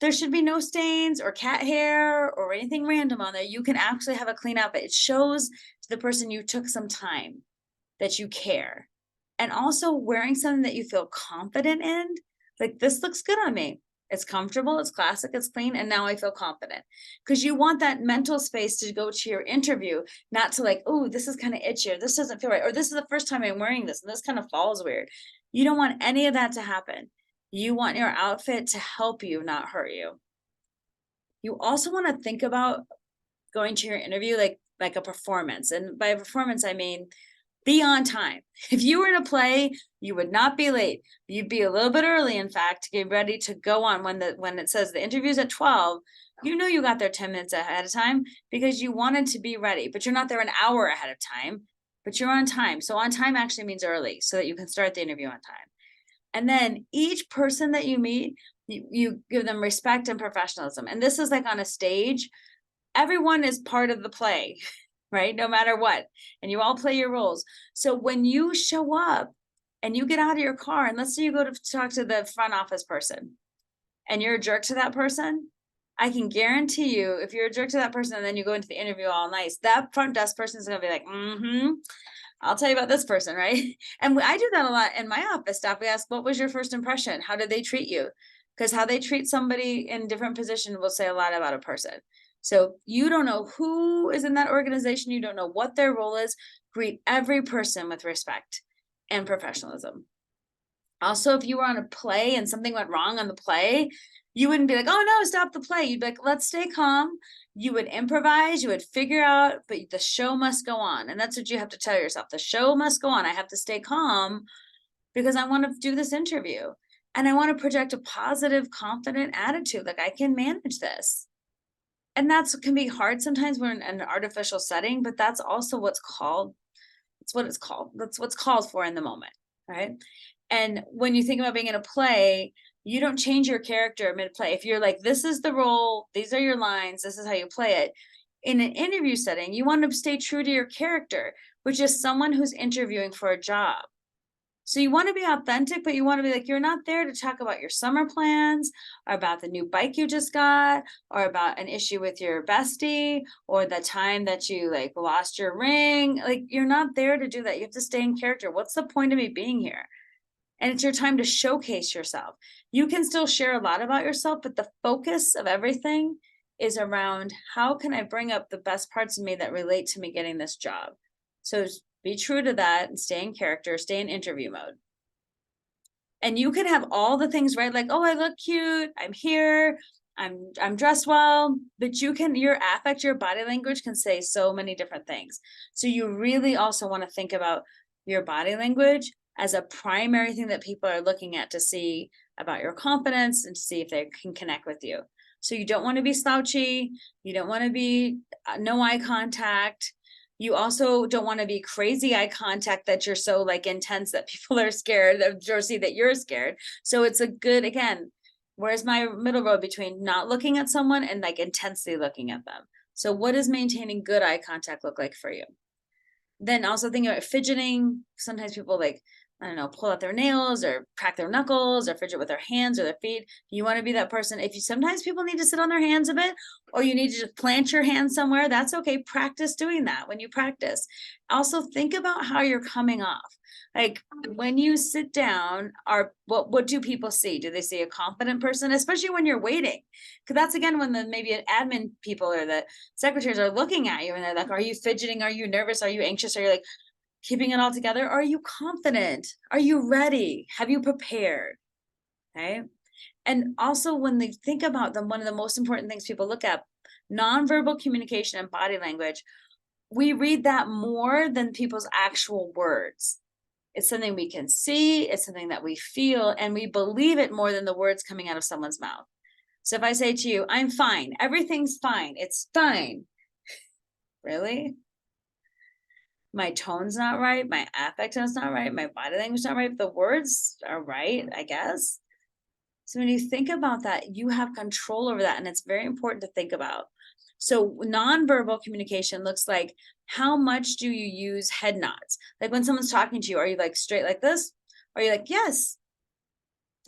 There should be no stains or cat hair or anything random on there. You can actually have a clean outfit. It shows to the person you took some time, that you care. And also wearing something that you feel confident in, like, this looks good on me. It's comfortable, it's classic, it's clean, and now I feel confident. Because you want that mental space to go to your interview, not to like, oh, this is kind of itchy, or this doesn't feel right, or this is the first time I'm wearing this and this kind of falls weird. You don't want any of that to happen. You want your outfit to help you, not hurt you. You also want to think about going to your interview like a performance. And by performance, I mean, be on time. If you were in a play, you would not be late. You'd be a little bit early, in fact, to get ready to go on when it says the interview's at 12. You know you got there 10 minutes ahead of time because you wanted to be ready, but you're not there an hour ahead of time, but you're on time. So on time actually means early, so that you can start the interview on time. And then each person that you meet, you give them respect and professionalism. And this is like on a stage, everyone is part of the play, right? No matter what. And you all play your roles. So when you show up and you get out of your car, and let's say you go to talk to the front office person and you're a jerk to that person, I can guarantee you, if you're a jerk to that person and then you go into the interview all nice, that front desk person is going to be like, I'll tell you about this person, right? And I do that a lot in my office staff. We ask, what was your first impression? How did they treat you? Because how they treat somebody in different position will say a lot about a person. So you don't know who is in that organization. You don't know what their role is. Greet every person with respect and professionalism. Also, if you were on a play and something went wrong on the play, you wouldn't be like, oh no, stop the play. You'd be like, let's stay calm. You would improvise, you would figure out, but the show must go on. And that's what you have to tell yourself. The show must go on. I have to stay calm because I want to do this interview. And I want to project a positive, confident attitude. Like I can manage this. And that's can be hard sometimes when in an artificial setting, but that's also what's called. It's what it's called. That's what's called for in the moment. Right. And when you think about being in a play, you don't change your character mid-play. If you're like, this is the role, these are your lines, this is how you play it. In an interview setting, you want to stay true to your character, which is someone who's interviewing for a job. So you want to be authentic, but you want to be like, you're not there to talk about your summer plans or about the new bike you just got or about an issue with your bestie or the time that you like lost your ring. Like you're not there to do that. You have to stay in character. What's the point of me being here? And it's your time to showcase yourself. You can still share a lot about yourself, but the focus of everything is around how can I bring up the best parts of me that relate to me getting this job? So be true to that and stay in character, stay in interview mode. And you can have all the things right, like, oh, I look cute, I'm here, I'm dressed well, but you can, your affect, your body language can say so many different things. So you really also want to think about your body language as a primary thing that people are looking at to see about your confidence and to see if they can connect with you. So you don't want to be slouchy. You don't want to be no eye contact. You also don't want to be crazy eye contact that you're so like intense that people are scared or see that you're scared. So it's a good, again, where's my middle road between not looking at someone and like intensely looking at them? So what does maintaining good eye contact look like for you? Then also thinking about fidgeting. Sometimes people like, I don't know, pull out their nails or crack their knuckles or fidget with their hands or their feet. You want to be that person. If you sometimes people need to sit on their hands a bit, or you need to just plant your hands somewhere, that's okay. Practice doing that when you practice. Also think about how you're coming off. Like when you sit down, what do people see? Do they see a confident person, especially when you're waiting? Because that's again when the maybe admin people or the secretaries are looking at you and they're like, are you fidgeting? Are you nervous? Are you anxious? Are you like keeping it all together? Are you confident? Are you ready? Have you prepared? Okay. And also when they think about them, one of the most important things people look at, nonverbal communication and body language, we read that more than people's actual words. It's something we can see, it's something that we feel, and we believe it more than the words coming out of someone's mouth. So if I say to you, I'm fine, everything's fine, it's fine. Really? My tone's not right, my affect is not right, my body language is not right, the words are right, I guess. So when you think about that, you have control over that, and it's very important to think about. So nonverbal communication looks like, how much do you use head nods? Like when someone's talking to you, are you like straight like this? Are you like, yes,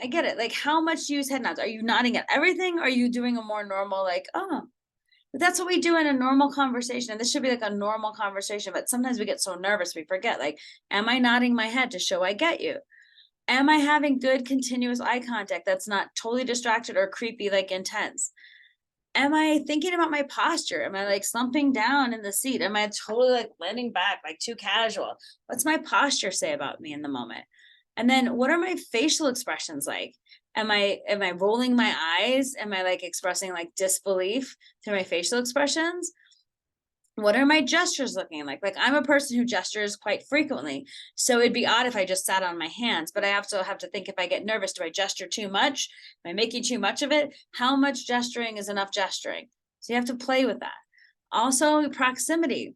I get it. Like how much do you use head nods? Are you nodding at everything? Or are you doing a more normal, like, oh, but that's what we do in a normal conversation. And this should be like a normal conversation, but sometimes we get so nervous, we forget, like, am I nodding my head to show I get you? Am I having good continuous eye contact that's not totally distracted or creepy, like intense? Am I thinking about my posture? Am I like slumping down in the seat? Am I totally like leaning back, like too casual? What's my posture say about me in the moment? And then what are my facial expressions like? Am I rolling my eyes? Am I like expressing like disbelief through my facial expressions? What are my gestures looking like? Like I'm a person who gestures quite frequently. So it'd be odd if I just sat on my hands, but I also have to think if I get nervous, do I gesture too much? Am I making too much of it? How much gesturing is enough gesturing? So you have to play with that. Also proximity.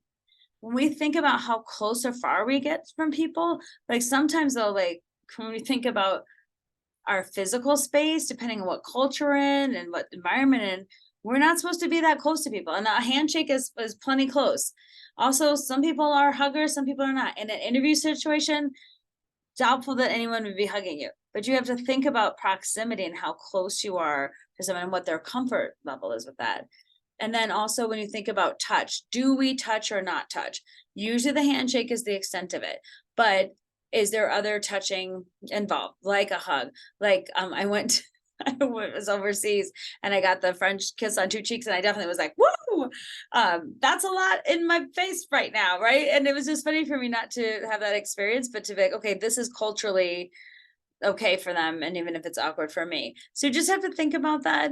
When we think about how close or far we get from people, like sometimes they'll like, when we think about our physical space, depending on what culture we're in and what environment in, we're not supposed to be that close to people. And a handshake is plenty close. Also, some people are huggers, some people are not. In an interview situation, doubtful that anyone would be hugging you. But you have to think about proximity and how close you are to someone and what their comfort level is with that. And then also when you think about touch, do we touch or not touch? Usually the handshake is the extent of it, but is there other touching involved, like a hug? Like I went I was overseas and I got the French kiss on two cheeks, and I definitely was like, woo, that's a lot in my face right now, right? And it was just funny for me not to have that experience, but to be like, okay, this is culturally okay for them, and even if it's awkward for me. So you just have to think about that.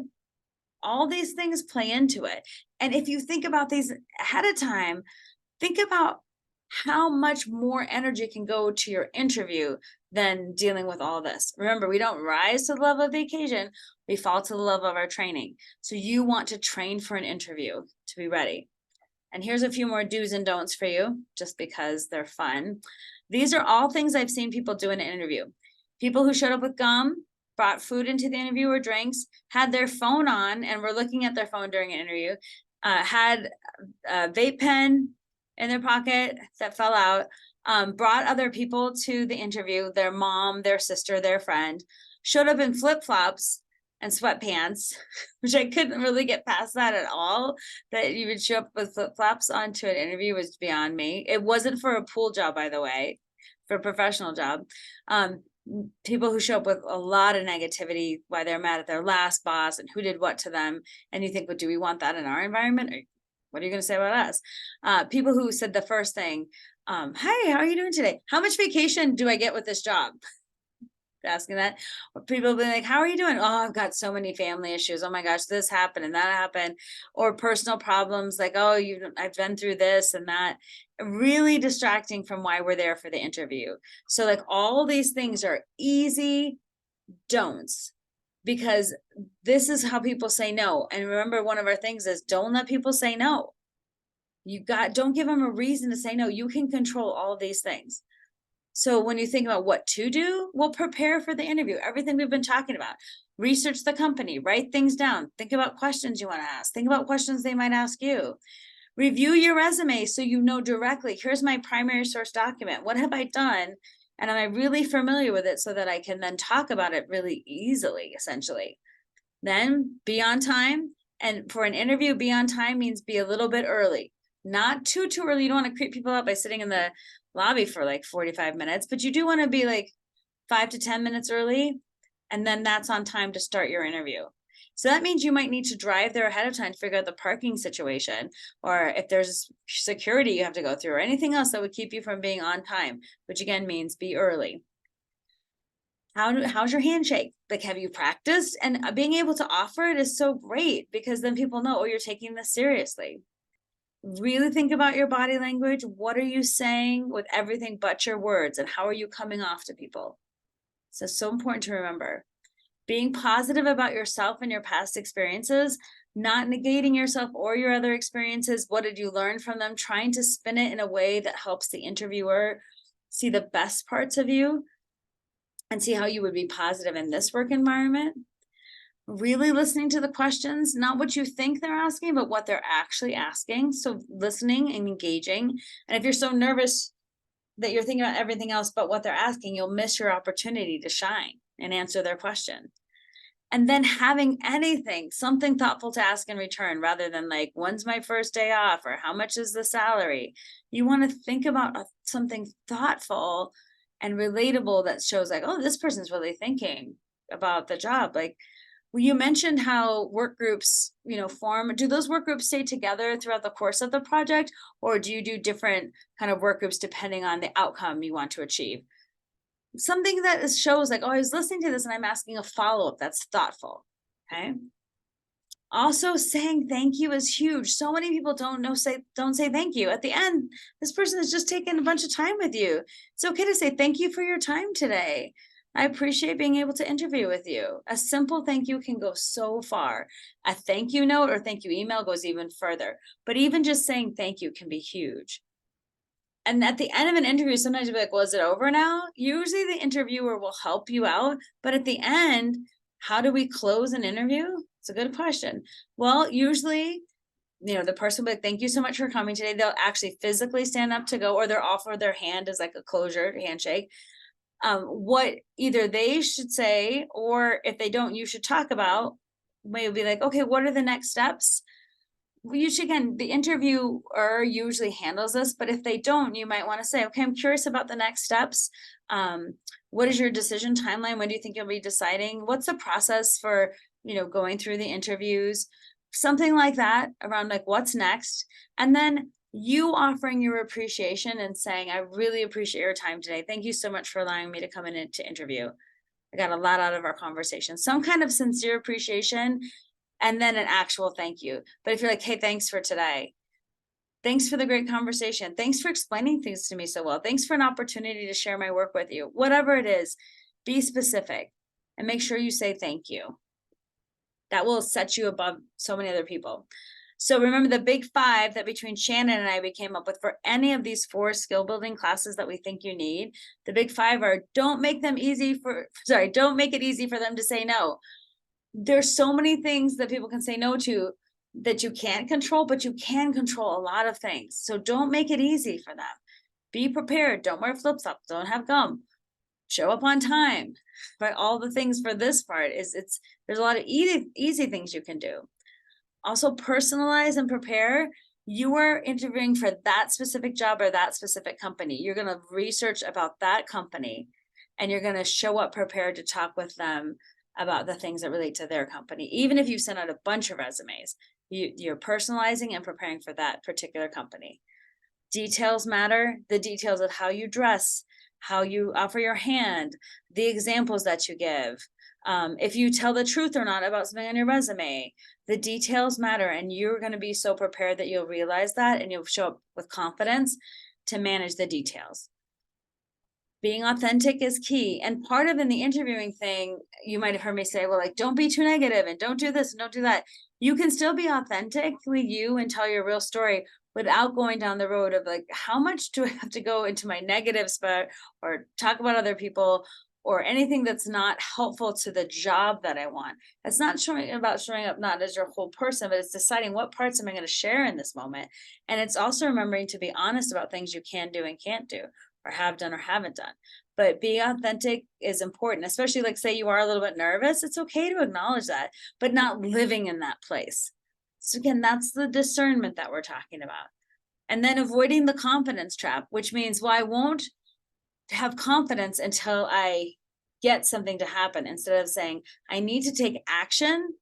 All these things play into it. And if you think about these ahead of time, think about how much more energy can go to your interview than dealing with all this. Remember, we don't rise to the level of vacation, we fall to the level of our training. So you want to train for an interview to be ready. And here's a few more do's and don'ts for you, just because they're fun. These are all things I've seen people do in an interview. People who showed up with gum, brought food into the interview or drinks, had their phone on and were looking at their phone during an interview, had a vape pen in their pocket that fell out, brought other people to the interview, their mom, their sister, their friend, showed up in flip-flops and sweatpants, which I couldn't really get past that at all. That you would show up with flip-flops onto an interview was beyond me. It wasn't for a pool job, by the way, for a professional job. People who show up with a lot of negativity, why they're mad at their last boss and who did what to them. And you think, well, do we want that in our environment? Or what are you going to say about us? People who said the first thing, hey, how are you doing today? How much vacation do I get with this job? Asking that. Or people be like, how are you doing? Oh, I've got so many family issues. Oh my gosh, this happened and that happened. Or personal problems like, oh, I've been through this and that. Really distracting from why we're there for the interview. So like all these things are easy don'ts, because this is how people say no. And remember, one of our things is don't let people say no. Don't give them a reason to say no. You can control all of these things. So when you think about what to do, we'll prepare for the interview, everything we've been talking about. Research the company, write things down, think about questions you want to ask, think about questions they might ask you. Review your resume so you know directly, here's my primary source document. What have I done? And am I really familiar with it so that I can then talk about it really easily, essentially. Then be on time. And for an interview, be on time means be a little bit early. Not too early. You don't want to creep people up by sitting in the lobby for like 45 minutes, but you do want to be like 5 to 10 minutes early. And then that's on time to start your interview. So that means you might need to drive there ahead of time to figure out the parking situation, or if there's security you have to go through, or anything else that would keep you from being on time, which again means be early. How's your handshake? Like, have you practiced? And being able to offer it is so great, because then people know, oh, you're taking this seriously. Really think about your body language. What are you saying with everything but your words, and how are you coming off to people? So it's so important to remember. Being positive about yourself and your past experiences, not negating yourself or your other experiences. What did you learn from them? Trying to spin it in a way that helps the interviewer see the best parts of you and see how you would be positive in this work environment. Really listening to the questions, not what you think they're asking, but what they're actually asking. So listening and engaging. And if you're so nervous that you're thinking about everything else but what they're asking, you'll miss your opportunity to shine and answer their question. And then having something thoughtful to ask in return, rather than like, when's my first day off, or how much is the salary? You want to think about something thoughtful and relatable that shows like, oh, this person's really thinking about the job. Like, you mentioned how work groups, form. Do those work groups stay together throughout the course of the project, or do you do different kind of work groups depending on the outcome you want to achieve? Something that shows like, oh, I was listening to this and I'm asking a follow-up that's thoughtful. Okay. Also, saying thank you is huge. So many people don't say thank you. At the end, this person has just taken a bunch of time with you. It's okay to say thank you for your time today. I appreciate being able to interview with you. A simple thank you can go so far. A thank you note or thank you email goes even further. But even just saying thank you can be huge. And at the end of an interview, sometimes you'll be like, well, is it over now? Usually the interviewer will help you out. But at the end, how do we close an interview? It's a good question. Well, usually, the person will be like, thank you so much for coming today. They'll actually physically stand up to go, or they'll offer their hand as like a closure handshake. What either they should say, or if they don't, you should talk about, maybe be like, okay, what are the next steps? again, the interviewer usually handles this, but if they don't, you might want to say, okay, I'm curious about the next steps. What is your decision timeline? When do you think you'll be deciding? What's the process for, going through the interviews? Something like that, around like what's next. And then you offering your appreciation and saying, I really appreciate your time today. Thank you so much for allowing me to come in to interview. I got a lot out of our conversation. Some kind of sincere appreciation, and then an actual thank you. But if you're like, hey, thanks for today. Thanks for the great conversation. Thanks for explaining things to me so well. Thanks for an opportunity to share my work with you. Whatever it is, be specific and make sure you say thank you. That will set you above so many other people. So remember the big 5 that between Shannon and I, we came up with for any of these 4 skill building classes that we think you need. The big 5 are don't make it easy for them to say no. There's so many things that people can say no to that you can't control, but you can control a lot of things. So don't make it easy for them. Be prepared. Don't wear flip-flops. Don't have gum. Show up on time. But all the things for this part there's a lot of easy things you can do. Also personalize and prepare. You are interviewing for that specific job or that specific company. You're going to research about that company and you're going to show up prepared to talk with them about the things that relate to their company. Even if you send out a bunch of resumes, you're personalizing and preparing for that particular company. Details matter. The details of how you dress, how you offer your hand, the examples that you give, if you tell the truth or not about something on your resume. The details matter, and you're going to be so prepared that you'll realize that and you'll show up with confidence to manage the details. Being authentic is key. And part of in the interviewing thing, you might have heard me say, well, like, don't be too negative and don't do this and don't do that. You can still be authentically you and tell your real story without going down the road of like, how much do I have to go into my negative spot or talk about other people or anything that's not helpful to the job that I want. It's not showing up not as your whole person, but it's deciding what parts am I going to share in this moment. And it's also remembering to be honest about things you can do and can't do, or have done or haven't done. But being authentic is important, especially like say you are a little bit nervous. It's okay to acknowledge that, but not living in that place. So again, that's the discernment that we're talking about. And then avoiding the confidence trap, which means, well, I won't have confidence until I get something to happen, instead of saying I need to take action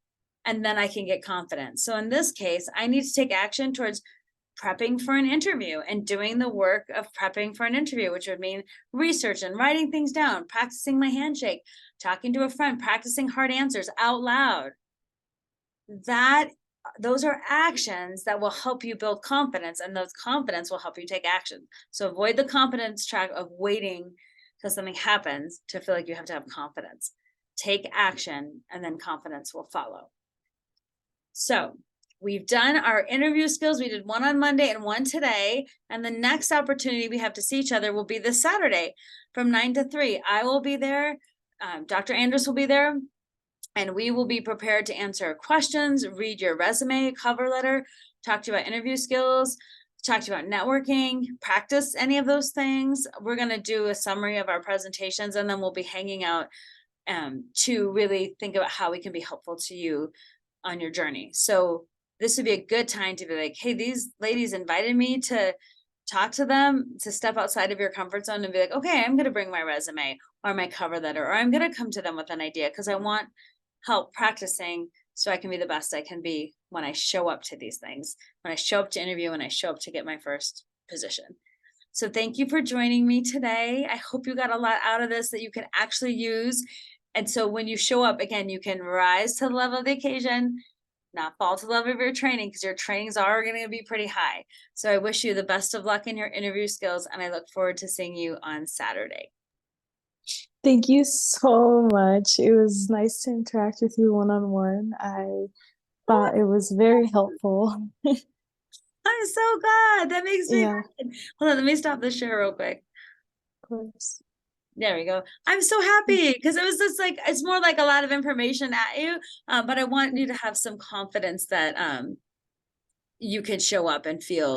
and then I can get confidence. So in this case, I need to take action towards prepping for an interview and doing the work of prepping for an interview, which would mean research and writing things down, practicing my handshake, talking to a friend, practicing hard answers out loud. Those are actions that will help you build confidence, and those confidence will help you take action. So avoid the confidence track of waiting till something happens to feel like you have to have confidence. Take action and then confidence will follow. So we've done our interview skills. We did one on Monday and one today. And the next opportunity we have to see each other will be this Saturday from 9 to 3. I will be there. Dr. Andrus will be there. And we will be prepared to answer questions, read your resume, cover letter, talk to you about interview skills, talk to you about networking, practice any of those things. We're going to do a summary of our presentations, and then we'll be hanging out to really think about how we can be helpful to you on your journey. So this would be a good time to be like, hey, these ladies invited me to talk to them, to step outside of your comfort zone and be like, okay, I'm going to bring my resume or my cover letter, or I'm going to come to them with an idea because I want help practicing so I can be the best I can be when I show up to these things, when I show up to interview, when I show up to get my first position. So thank you for joining me today. I hope you got a lot out of this that you can actually use. And so when you show up, again, you can rise to the level of the occasion, not fall to the level of your training, because your trainings are going to be pretty high. So I wish you the best of luck in your interview skills, and I look forward to seeing you on Saturday. Thank you so much. It was nice to interact with you one-on-one. I thought it was very helpful. I'm so glad. That makes me Yeah, glad. Hold on, let me stop the share real quick. of course. There we go. I'm so happy because it was just like, it's more like a lot of information at you, but I want you to have some confidence that you could show up and feel